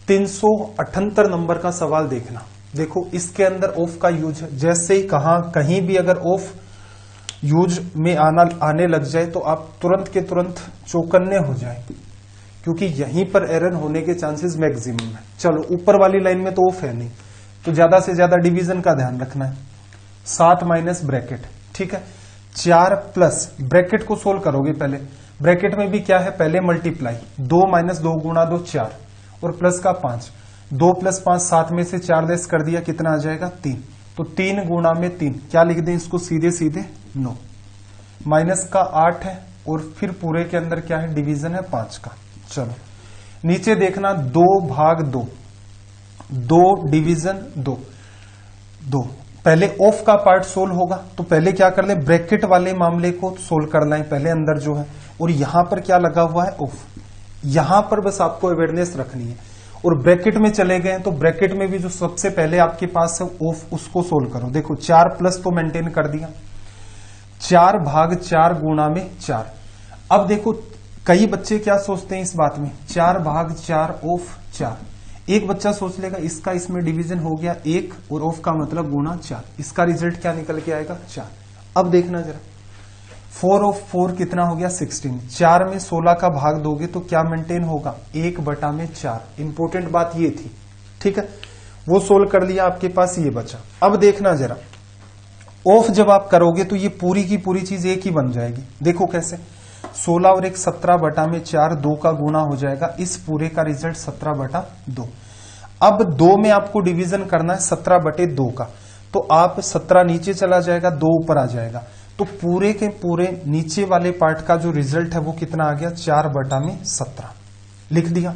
378 नंबर का सवाल देखना, देखो इसके अंदर ऑफ का यूज है, जैसे ही कहीं भी अगर ऑफ यूज में आने लग जाए तो आप तुरंत के तुरंत चौकन्ने हो जाए, क्योंकि यहीं पर एरर होने के चांसेस मैक्सिमम है। चलो ऊपर वाली लाइन में तो ऑफ है नहीं, तो ज्यादा से ज्यादा डिवीजन का ध्यान रखना है। 7 माइनस ब्रैकेट, ठीक है, 4 प्लस ब्रैकेट को सोल्व करोगे पहले, ब्रैकेट में भी क्या है पहले मल्टीप्लाई, 2 माइनस 2 गुणा 2 4, और प्लस का 5, 2 + 5 7 में से 4 लेस कर दिया कितना आ जाएगा 3, तो 3 गुणा में 3 क्या लिख दें इसको सीधे सीधे 9, माइनस का 8 है, और फिर पूरे के अंदर क्या है डिवीजन है 5 का। चलो नीचे देखना 2 भाग 2, 2 डिवीजन 2, पहले ऑफ का पार्ट सोल्व होगा, तो पहले क्या कर ले ब्रैकेट वाले मामले को सोल्व करना है पहले अंदर जो है, और यहां पर क्या लगा हुआ है ऑफ, यहां पर बस आपको अवेयरनेस रखनी है। और ब्रैकेट में चले गए तो ब्रैकेट में भी जो सबसे पहले आपके पास है ऑफ उसको सोल्व करो। देखो 4 प्लस तो मेंटेन कर दिया, 4 भाग 4 गुणा में 4। अब देखो कई बच्चे क्या सोचते हैं इस बात में, 4 भाग 4 ऑफ 4, एक बच्चा सोच लेगा इसका इसमें डिवीजन हो गया 1 और ऑफ का मतलब गुणा 4, इसका रिजल्ट क्या निकल के आएगा 4। अब देखना जरा 4 ऑफ 4 कितना हो गया 16, 4 में 16 का भाग दोगे तो क्या मेंटेन होगा 1/4। इंपॉर्टेंट बात ये थी, ठीक है, वो सोल्व कर लिया, आपके पास ये बचा। अब देखना जरा ऑफ जब आप करोगे तो ये पूरी की पूरी चीज एक ही बन जाएगी। देखो कैसे, 16 और 1 17/4, 2 का गुणा हो जाएगा, इस पूरे का रिजल्ट 17/2। अब 2 में आपको डिवीजन करना है 17/2 का, तो आप 17 नीचे चला जाएगा, 2 ऊपर आ जाएगा, तो पूरे के पूरे नीचे वाले पार्ट का जो रिजल्ट है वो कितना आ गया 4/17 लिख दिया।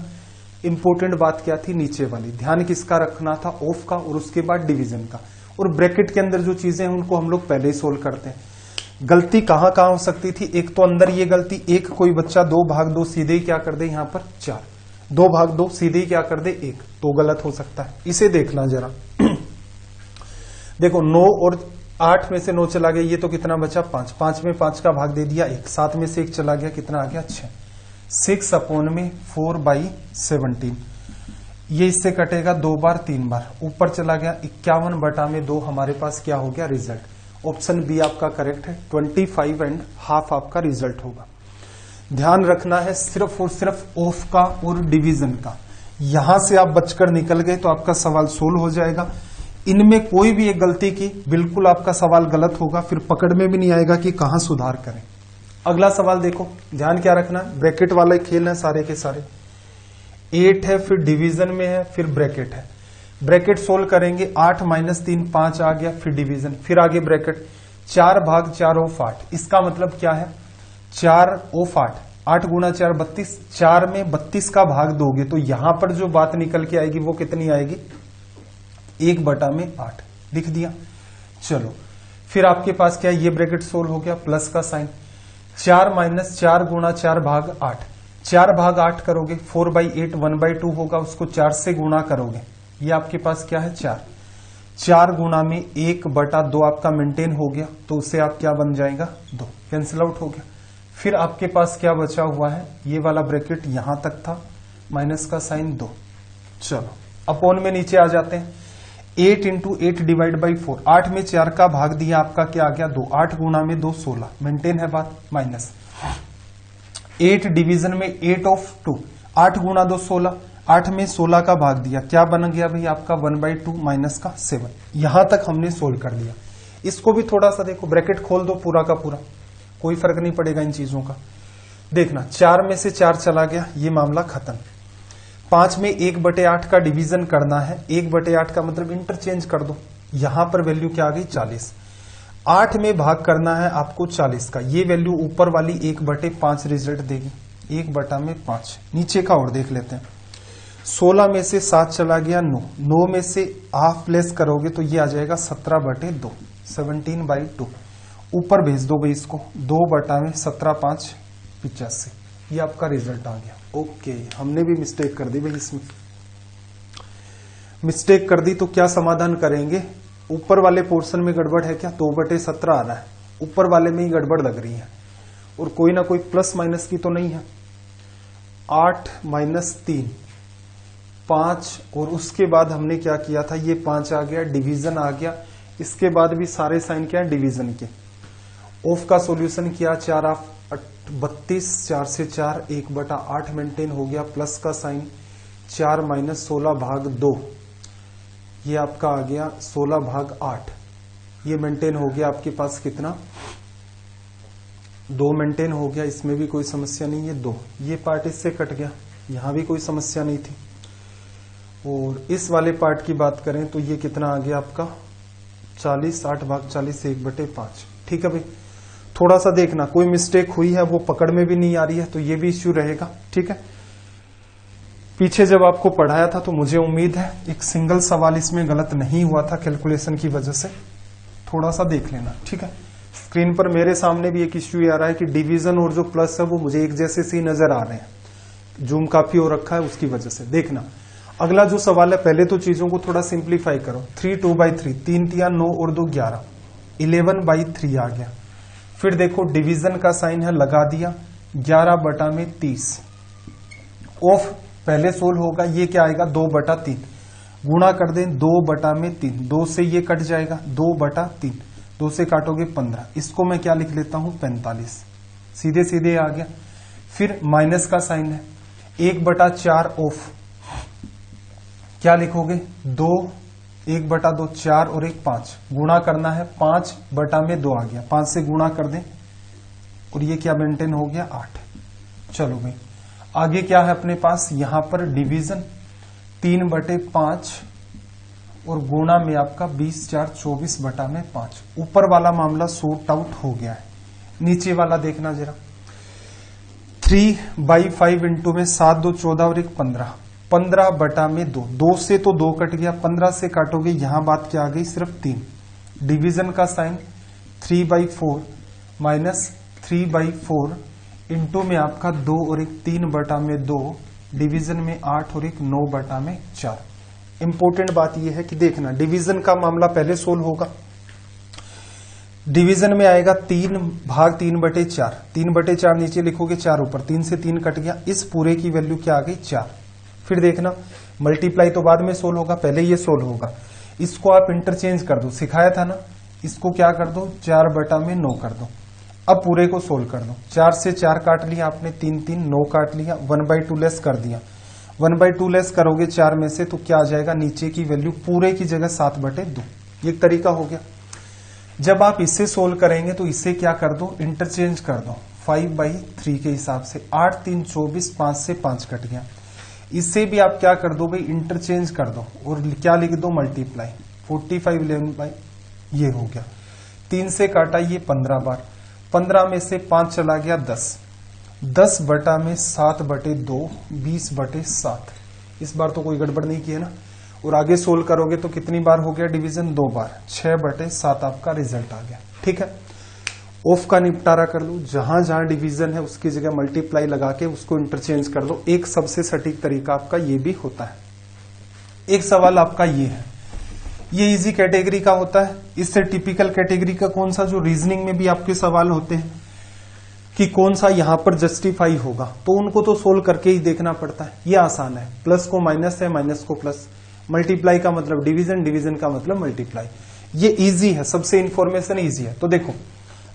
इंपॉर्टेंट बात क्या थी नीचे वाली, ध्यान किसका रखना था ऑफ का, और उसके बाद डिवीजन का। और ब्रैकेट के अंदर जो चीजें हैं उनको हम लोग पहले ही सोल्व करते हैं। गलती कहां कहां हो सकती थी, एक तो अंदर ये गलती, एक कोई बच्चा 2 भाग 2 सीधे ही क्या कर दे यहां पर 4, 2 भाग 2 सीधे ही क्या कर दे 1, तो गलत हो सकता है। इसे देखना जरा देखो 9 और 8 में से 9 चला गया, ये तो कितना बचा 5, 5 में 5 का भाग दे दिया 1, 7 में से 1 चला गया कितना आ गया 6, 6/4/17, ये इससे कटेगा 2 बार 3 बार, ऊपर चला गया 51/2, हमारे पास क्या हो गया रिजल्ट। ऑप्शन बी आपका करेक्ट है, 25.5 आपका रिजल्ट होगा। ध्यान रखना है सिर्फ और सिर्फ ऑफ का और डिवीजन का, यहां से आप बचकर निकल गए तो आपका सवाल सोल्व हो जाएगा। इनमें कोई भी एक गलती की बिल्कुल आपका सवाल गलत होगा, फिर पकड़ में भी नहीं आएगा कि कहां सुधार करें। अगला सवाल देखो, ध्यान क्या रखना है, ब्रैकेट वाले खेल है सारे के सारे। 8 है, फिर डिवीजन में है, फिर ब्रैकेट है। ब्रैकेट सोल्व करेंगे, 8 माइनस 3 5 आ गया, फिर डिवीजन, फिर आगे ब्रैकेट। 4 भाग 4 ऑफ 8, इसका मतलब क्या है, 4 ऑफ 8, 8 गुना 4 32, 4 में 32 का भाग दोगे तो यहां पर जो बात निकल के आएगी वो कितनी आएगी, 1/8 लिख दिया। चलो फिर आपके पास क्या है, ये ब्रैकेट सोल्व हो गया, प्लस का साइन। 4 माइनस 4 गुना 4 भाग 8, 4 भाग 8 करोगे 4/8 1/2 होगा, उसको 4 से गुणा करोगे, ये आपके पास क्या है 4। 4 गुना में 1/2 आपका मेंटेन हो गया, तो उससे आप क्या बन जाएगा 2, कैंसिल आउट हो गया। फिर आपके पास क्या बचा हुआ है, ये वाला ब्रैकेट यहां तक था, माइनस का साइन 2। चलो अपॉन में नीचे आ जाते हैं, 8 इंटू 8 डिवाइड बाई 4, 8 में 4 का भाग दिया, आपका क्या आ गया 2, 8 गुना में 2 16, मेंटेन है बात, माइनस 8 डिवीजन में 8 ऑफ 2, 8 गुना 2 16, 8 में 16 का भाग दिया, क्या बन गया भाई आपका 1/2 माइनस का 7। यहां तक हमने सोल्व कर दिया। इसको भी थोड़ा सा देखो, ब्रैकेट खोल दो पूरा का पूरा, कोई फर्क नहीं पड़ेगा इन चीजों का। देखना 4 में से 4 चला गया, ये मामला खत्म। 5 में 1/8 का डिवीजन करना है, 1/8 का मतलब इंटरचेंज कर दो, यहां पर वैल्यू क्या आ गई 40। 8 में भाग करना है आपको 40 का, ये वैल्यू ऊपर वाली 1/5 रिजल्ट देगी, 1/5। नीचे का और देख लेते हैं, 16 में से 7 चला गया 9, 9 में से हाफ प्लेस करोगे तो ये आ जाएगा 17/2, 17/2। ऊपर भेज दो भाई इसको, 2/17 85, ये आपका रिजल्ट आ गया। ओके, हमने भी मिस्टेक कर दी भाई, इसमें मिस्टेक कर दी तो क्या समाधान करेंगे, ऊपर वाले पोर्शन में गड़बड़ है क्या, 2/17 आ रहा है, ऊपर वाले में ही गड़बड़ लग रही है, और कोई ना कोई प्लस माइनस की तो नहीं है। 8 माइनस 3 5, और उसके बाद हमने क्या किया था, ये 5 आ गया, डिवीजन आ गया, इसके बाद भी सारे साइन क्या है डिवीजन के। ऑफ का सॉल्यूशन किया, 4 ऑफ 32, 4 से 4 1/8 मेंटेन हो गया, प्लस का साइन 4 माइनस 16 भाग 2, ये आपका आ गया 16 भाग 8, ये मेंटेन हो गया आपके पास कितना 2 मेंटेन हो गया, इसमें भी कोई समस्या नहीं है 2, ये पार्ट इससे कट गया, यहां भी कोई समस्या नहीं थी। और इस वाले पार्ट की बात करें तो ये कितना आ गया आपका 40, 8 भाग 40 1/5। ठीक है भाई, थोड़ा सा देखना कोई मिस्टेक हुई है वो पकड़ में भी नहीं आ रही है तो ये भी इश्यू रहेगा। ठीक है, पीछे जब आपको पढ़ाया था तो मुझे उम्मीद है एक सिंगल सवाल इसमें गलत नहीं हुआ था कैलकुलेशन की वजह से, थोड़ा सा देख लेना। ठीक है, स्क्रीन पर मेरे सामने भी एक इश्यू आ रहा है कि डिवीजन और जो प्लस है वो मुझे एक जैसे से नजर आ रहे हैं, जूम काफी हो रखा है उसकी वजह से। देखना अगला जो सवाल है, पहले तो चीजों को थोड़ा सिंप्लीफाई करो। 3 2/3, 3 3 9 और 2 11, 11/3 आ गया। फिर देखो डिवीजन का साइन है, लगा दिया, 11/30 ऑफ पहले सोल्व होगा, ये क्या आएगा 2/3, गुणा कर दें 2/3, 2 से ये कट जाएगा 2/3, 2 से काटोगे 15, इसको मैं क्या लिख लेता हूं 45, सीधे सीधे आ गया। फिर माइनस का साइन है, 1/4 ऑफ क्या लिखोगे 2, 1/2 4 और 1 5, गुणा करना है 5/2 आ गया, 5 से गुणा कर दें और ये क्या मेंटेन हो गया 8। चलो भाई आगे क्या है अपने पास, यहां पर डिवीजन 3/5 और गुणा में आपका 20 4 24/5। ऊपर वाला मामला सॉर्ट आउट हो गया है, नीचे वाला देखना जरा। 3/5 इंटू में 7 2 14 और 1 15, 15/2, 2 से तो 2 कट गया, 15 से काटोगे, यहां बात क्या आ गई सिर्फ 3। डिवीजन का साइन 3/4 माइनस 3/4 इंटू में आपका 2 और 1 3/2, डिवीजन में 8 और 1 9/4। इंपॉर्टेंट बात यह है कि देखना डिवीजन का मामला पहले सोल्व होगा, डिवीजन में आएगा 3 भाग 3/4, 3/4 नीचे लिखोगे 4 ऊपर, 3 से 3 कट गया, इस पूरे की वैल्यू क्या आ गई 4। फिर देखना मल्टीप्लाई तो बाद में सोल्व होगा, पहले ये सोल्व होगा, इसको आप इंटरचेंज कर दो, सिखाया था ना, इसको क्या कर दो 4/9 कर दो। अब पूरे को सोल्व कर दो, 4 से 4 काट लिया आपने, 3 3 9 काट लिया, 1/2 लेस कर दिया, 1/2 लेस करोगे 4 में से तो क्या आ जाएगा, नीचे की वैल्यू पूरे की जगह 7/2। ये एक तरीका हो गया। जब आप इसे सोल्व करेंगे तो इसे क्या कर दो, इंटरचेंज कर दो 5/3 के हिसाब से। 8 3 24, 5 से 5 कट गया। इसे भी आप क्या कर दो भाई, इंटरचेंज कर दो और क्या लिख दो, मल्टीप्लाई 45 11 ये हो गया। 3 से काटा ये 15 बार, 15 में से 5 चला गया 10, 10 बटा में 7/2, 20/7। इस बार तो कोई गड़बड़ नहीं की है ना। और आगे सोल्व करोगे तो कितनी बार हो गया डिवीजन, 2 बार, 6/7 आपका रिजल्ट आ गया। ठीक है, ऑफ का निपटारा कर लो। जहां जहां डिवीजन है उसकी जगह मल्टीप्लाई लगा के उसको इंटरचेंज कर लो। एक सबसे सटीक तरीका आपका ये भी होता है। एक सवाल आपका ये है, ये इजी कैटेगरी का होता है। इससे टिपिकल कैटेगरी का कौन सा, जो रीजनिंग में भी आपके सवाल होते हैं कि कौन सा यहां पर जस्टिफाई होगा, तो उनको तो सोल्व करके ही देखना पड़ता है। ये आसान है, प्लस को माइनस है, माइनस को प्लस, मल्टीप्लाई का मतलब डिवीजन, डिवीजन का मतलब मल्टीप्लाई। ये इजी है, सबसे इंफॉर्मेशन इजी है। तो देखो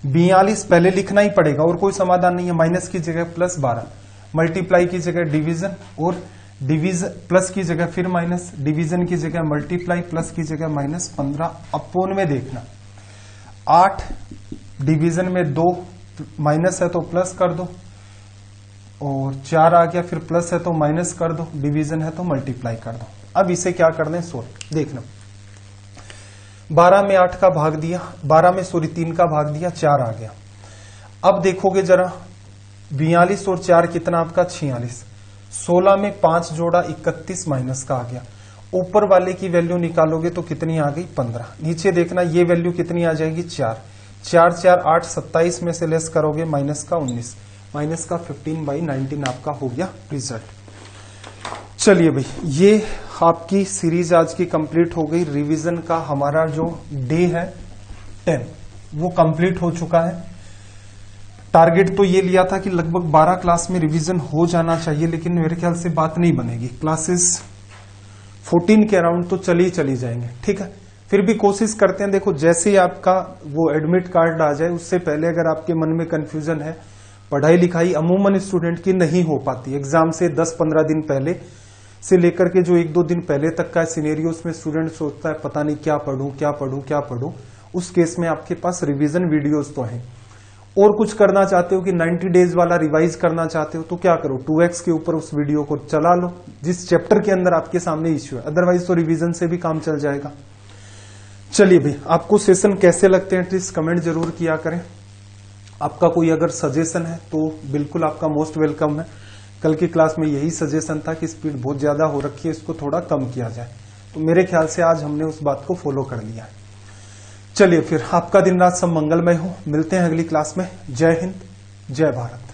42 पहले लिखना ही पड़ेगा और कोई समाधान नहीं है। माइनस की जगह प्लस 12, मल्टीप्लाई की जगह डिवीजन, और डिवीजन प्लस की जगह फिर माइनस, डिवीजन की जगह मल्टीप्लाई, प्लस की जगह माइनस 15। अपोन में देखना 8 डिवीजन में 2 माइनस है तो प्लस कर दो, और 4 आ गया, फिर प्लस है तो माइनस कर दो, डिवीजन है तो मल्टीप्लाई कर दो। अब इसे क्या करना है, सोल्व। देखना 12 में 8 का भाग दिया, 3 का भाग दिया, 4 आ गया। अब देखोगे जरा 42 और 4 कितना आपका 46, 16 में 5 जोड़ा 31 माइनस का आ गया। ऊपर वाले की वैल्यू निकालोगे तो कितनी आ गई 15। नीचे देखना ये वैल्यू कितनी आ जाएगी 4, 4 4 8, 27 में से लेस करोगे माइनस का 19, माइनस का 15/19 आपका हो गया रिजल्ट। चलिए भाई, ये आपकी सीरीज आज की कंप्लीट हो गई। रिवीजन का हमारा जो डे है 10 वो कंप्लीट हो चुका है। टारगेट तो ये लिया था कि लगभग 12 क्लास में रिवीजन हो जाना चाहिए, लेकिन मेरे ख्याल से बात नहीं बनेगी। क्लासेस 14 के अराउंड तो चली जाएंगे। ठीक है, फिर भी कोशिश करते हैं। देखो जैसे ही आपका वो एडमिट कार्ड आ जाए उससे पहले अगर आपके मन में कंफ्यूजन है, पढ़ाई लिखाई अमूमन स्टूडेंट की नहीं हो पाती। एग्जाम से 10-15 दिन पहले से लेकर के जो 1-2 दिन पहले तक का सिनेरियो, उसमें स्टूडेंट सोचता है पता नहीं क्या पढूं। उस केस में आपके पास रिवीजन वीडियोस तो हैं। और कुछ करना चाहते हो कि 90 डेज वाला रिवाइज करना चाहते हो तो क्या करो, 2x के ऊपर उस वीडियो को चला लो जिस चैप्टर के अंदर आपके सामने इश्यू है। अदरवाइज तो रिवीजन से भी काम चल जाएगा। चलिए भाई, आपको सेशन कैसे लगते हैं प्लीज कमेंट जरूर किया करें। आपका कोई अगर सजेशन है तो बिल्कुल आपका मोस्ट वेलकम है। कल की क्लास में यही सजेशन था कि स्पीड बहुत ज्यादा हो रखी है, इसको थोड़ा कम किया जाए। तो मेरे ख्याल से आज हमने उस बात को फॉलो कर लिया है। चलिए फिर, आपका दिन रात सब मंगलमय हो। मिलते हैं अगली क्लास में। जय हिंद, जय भारत।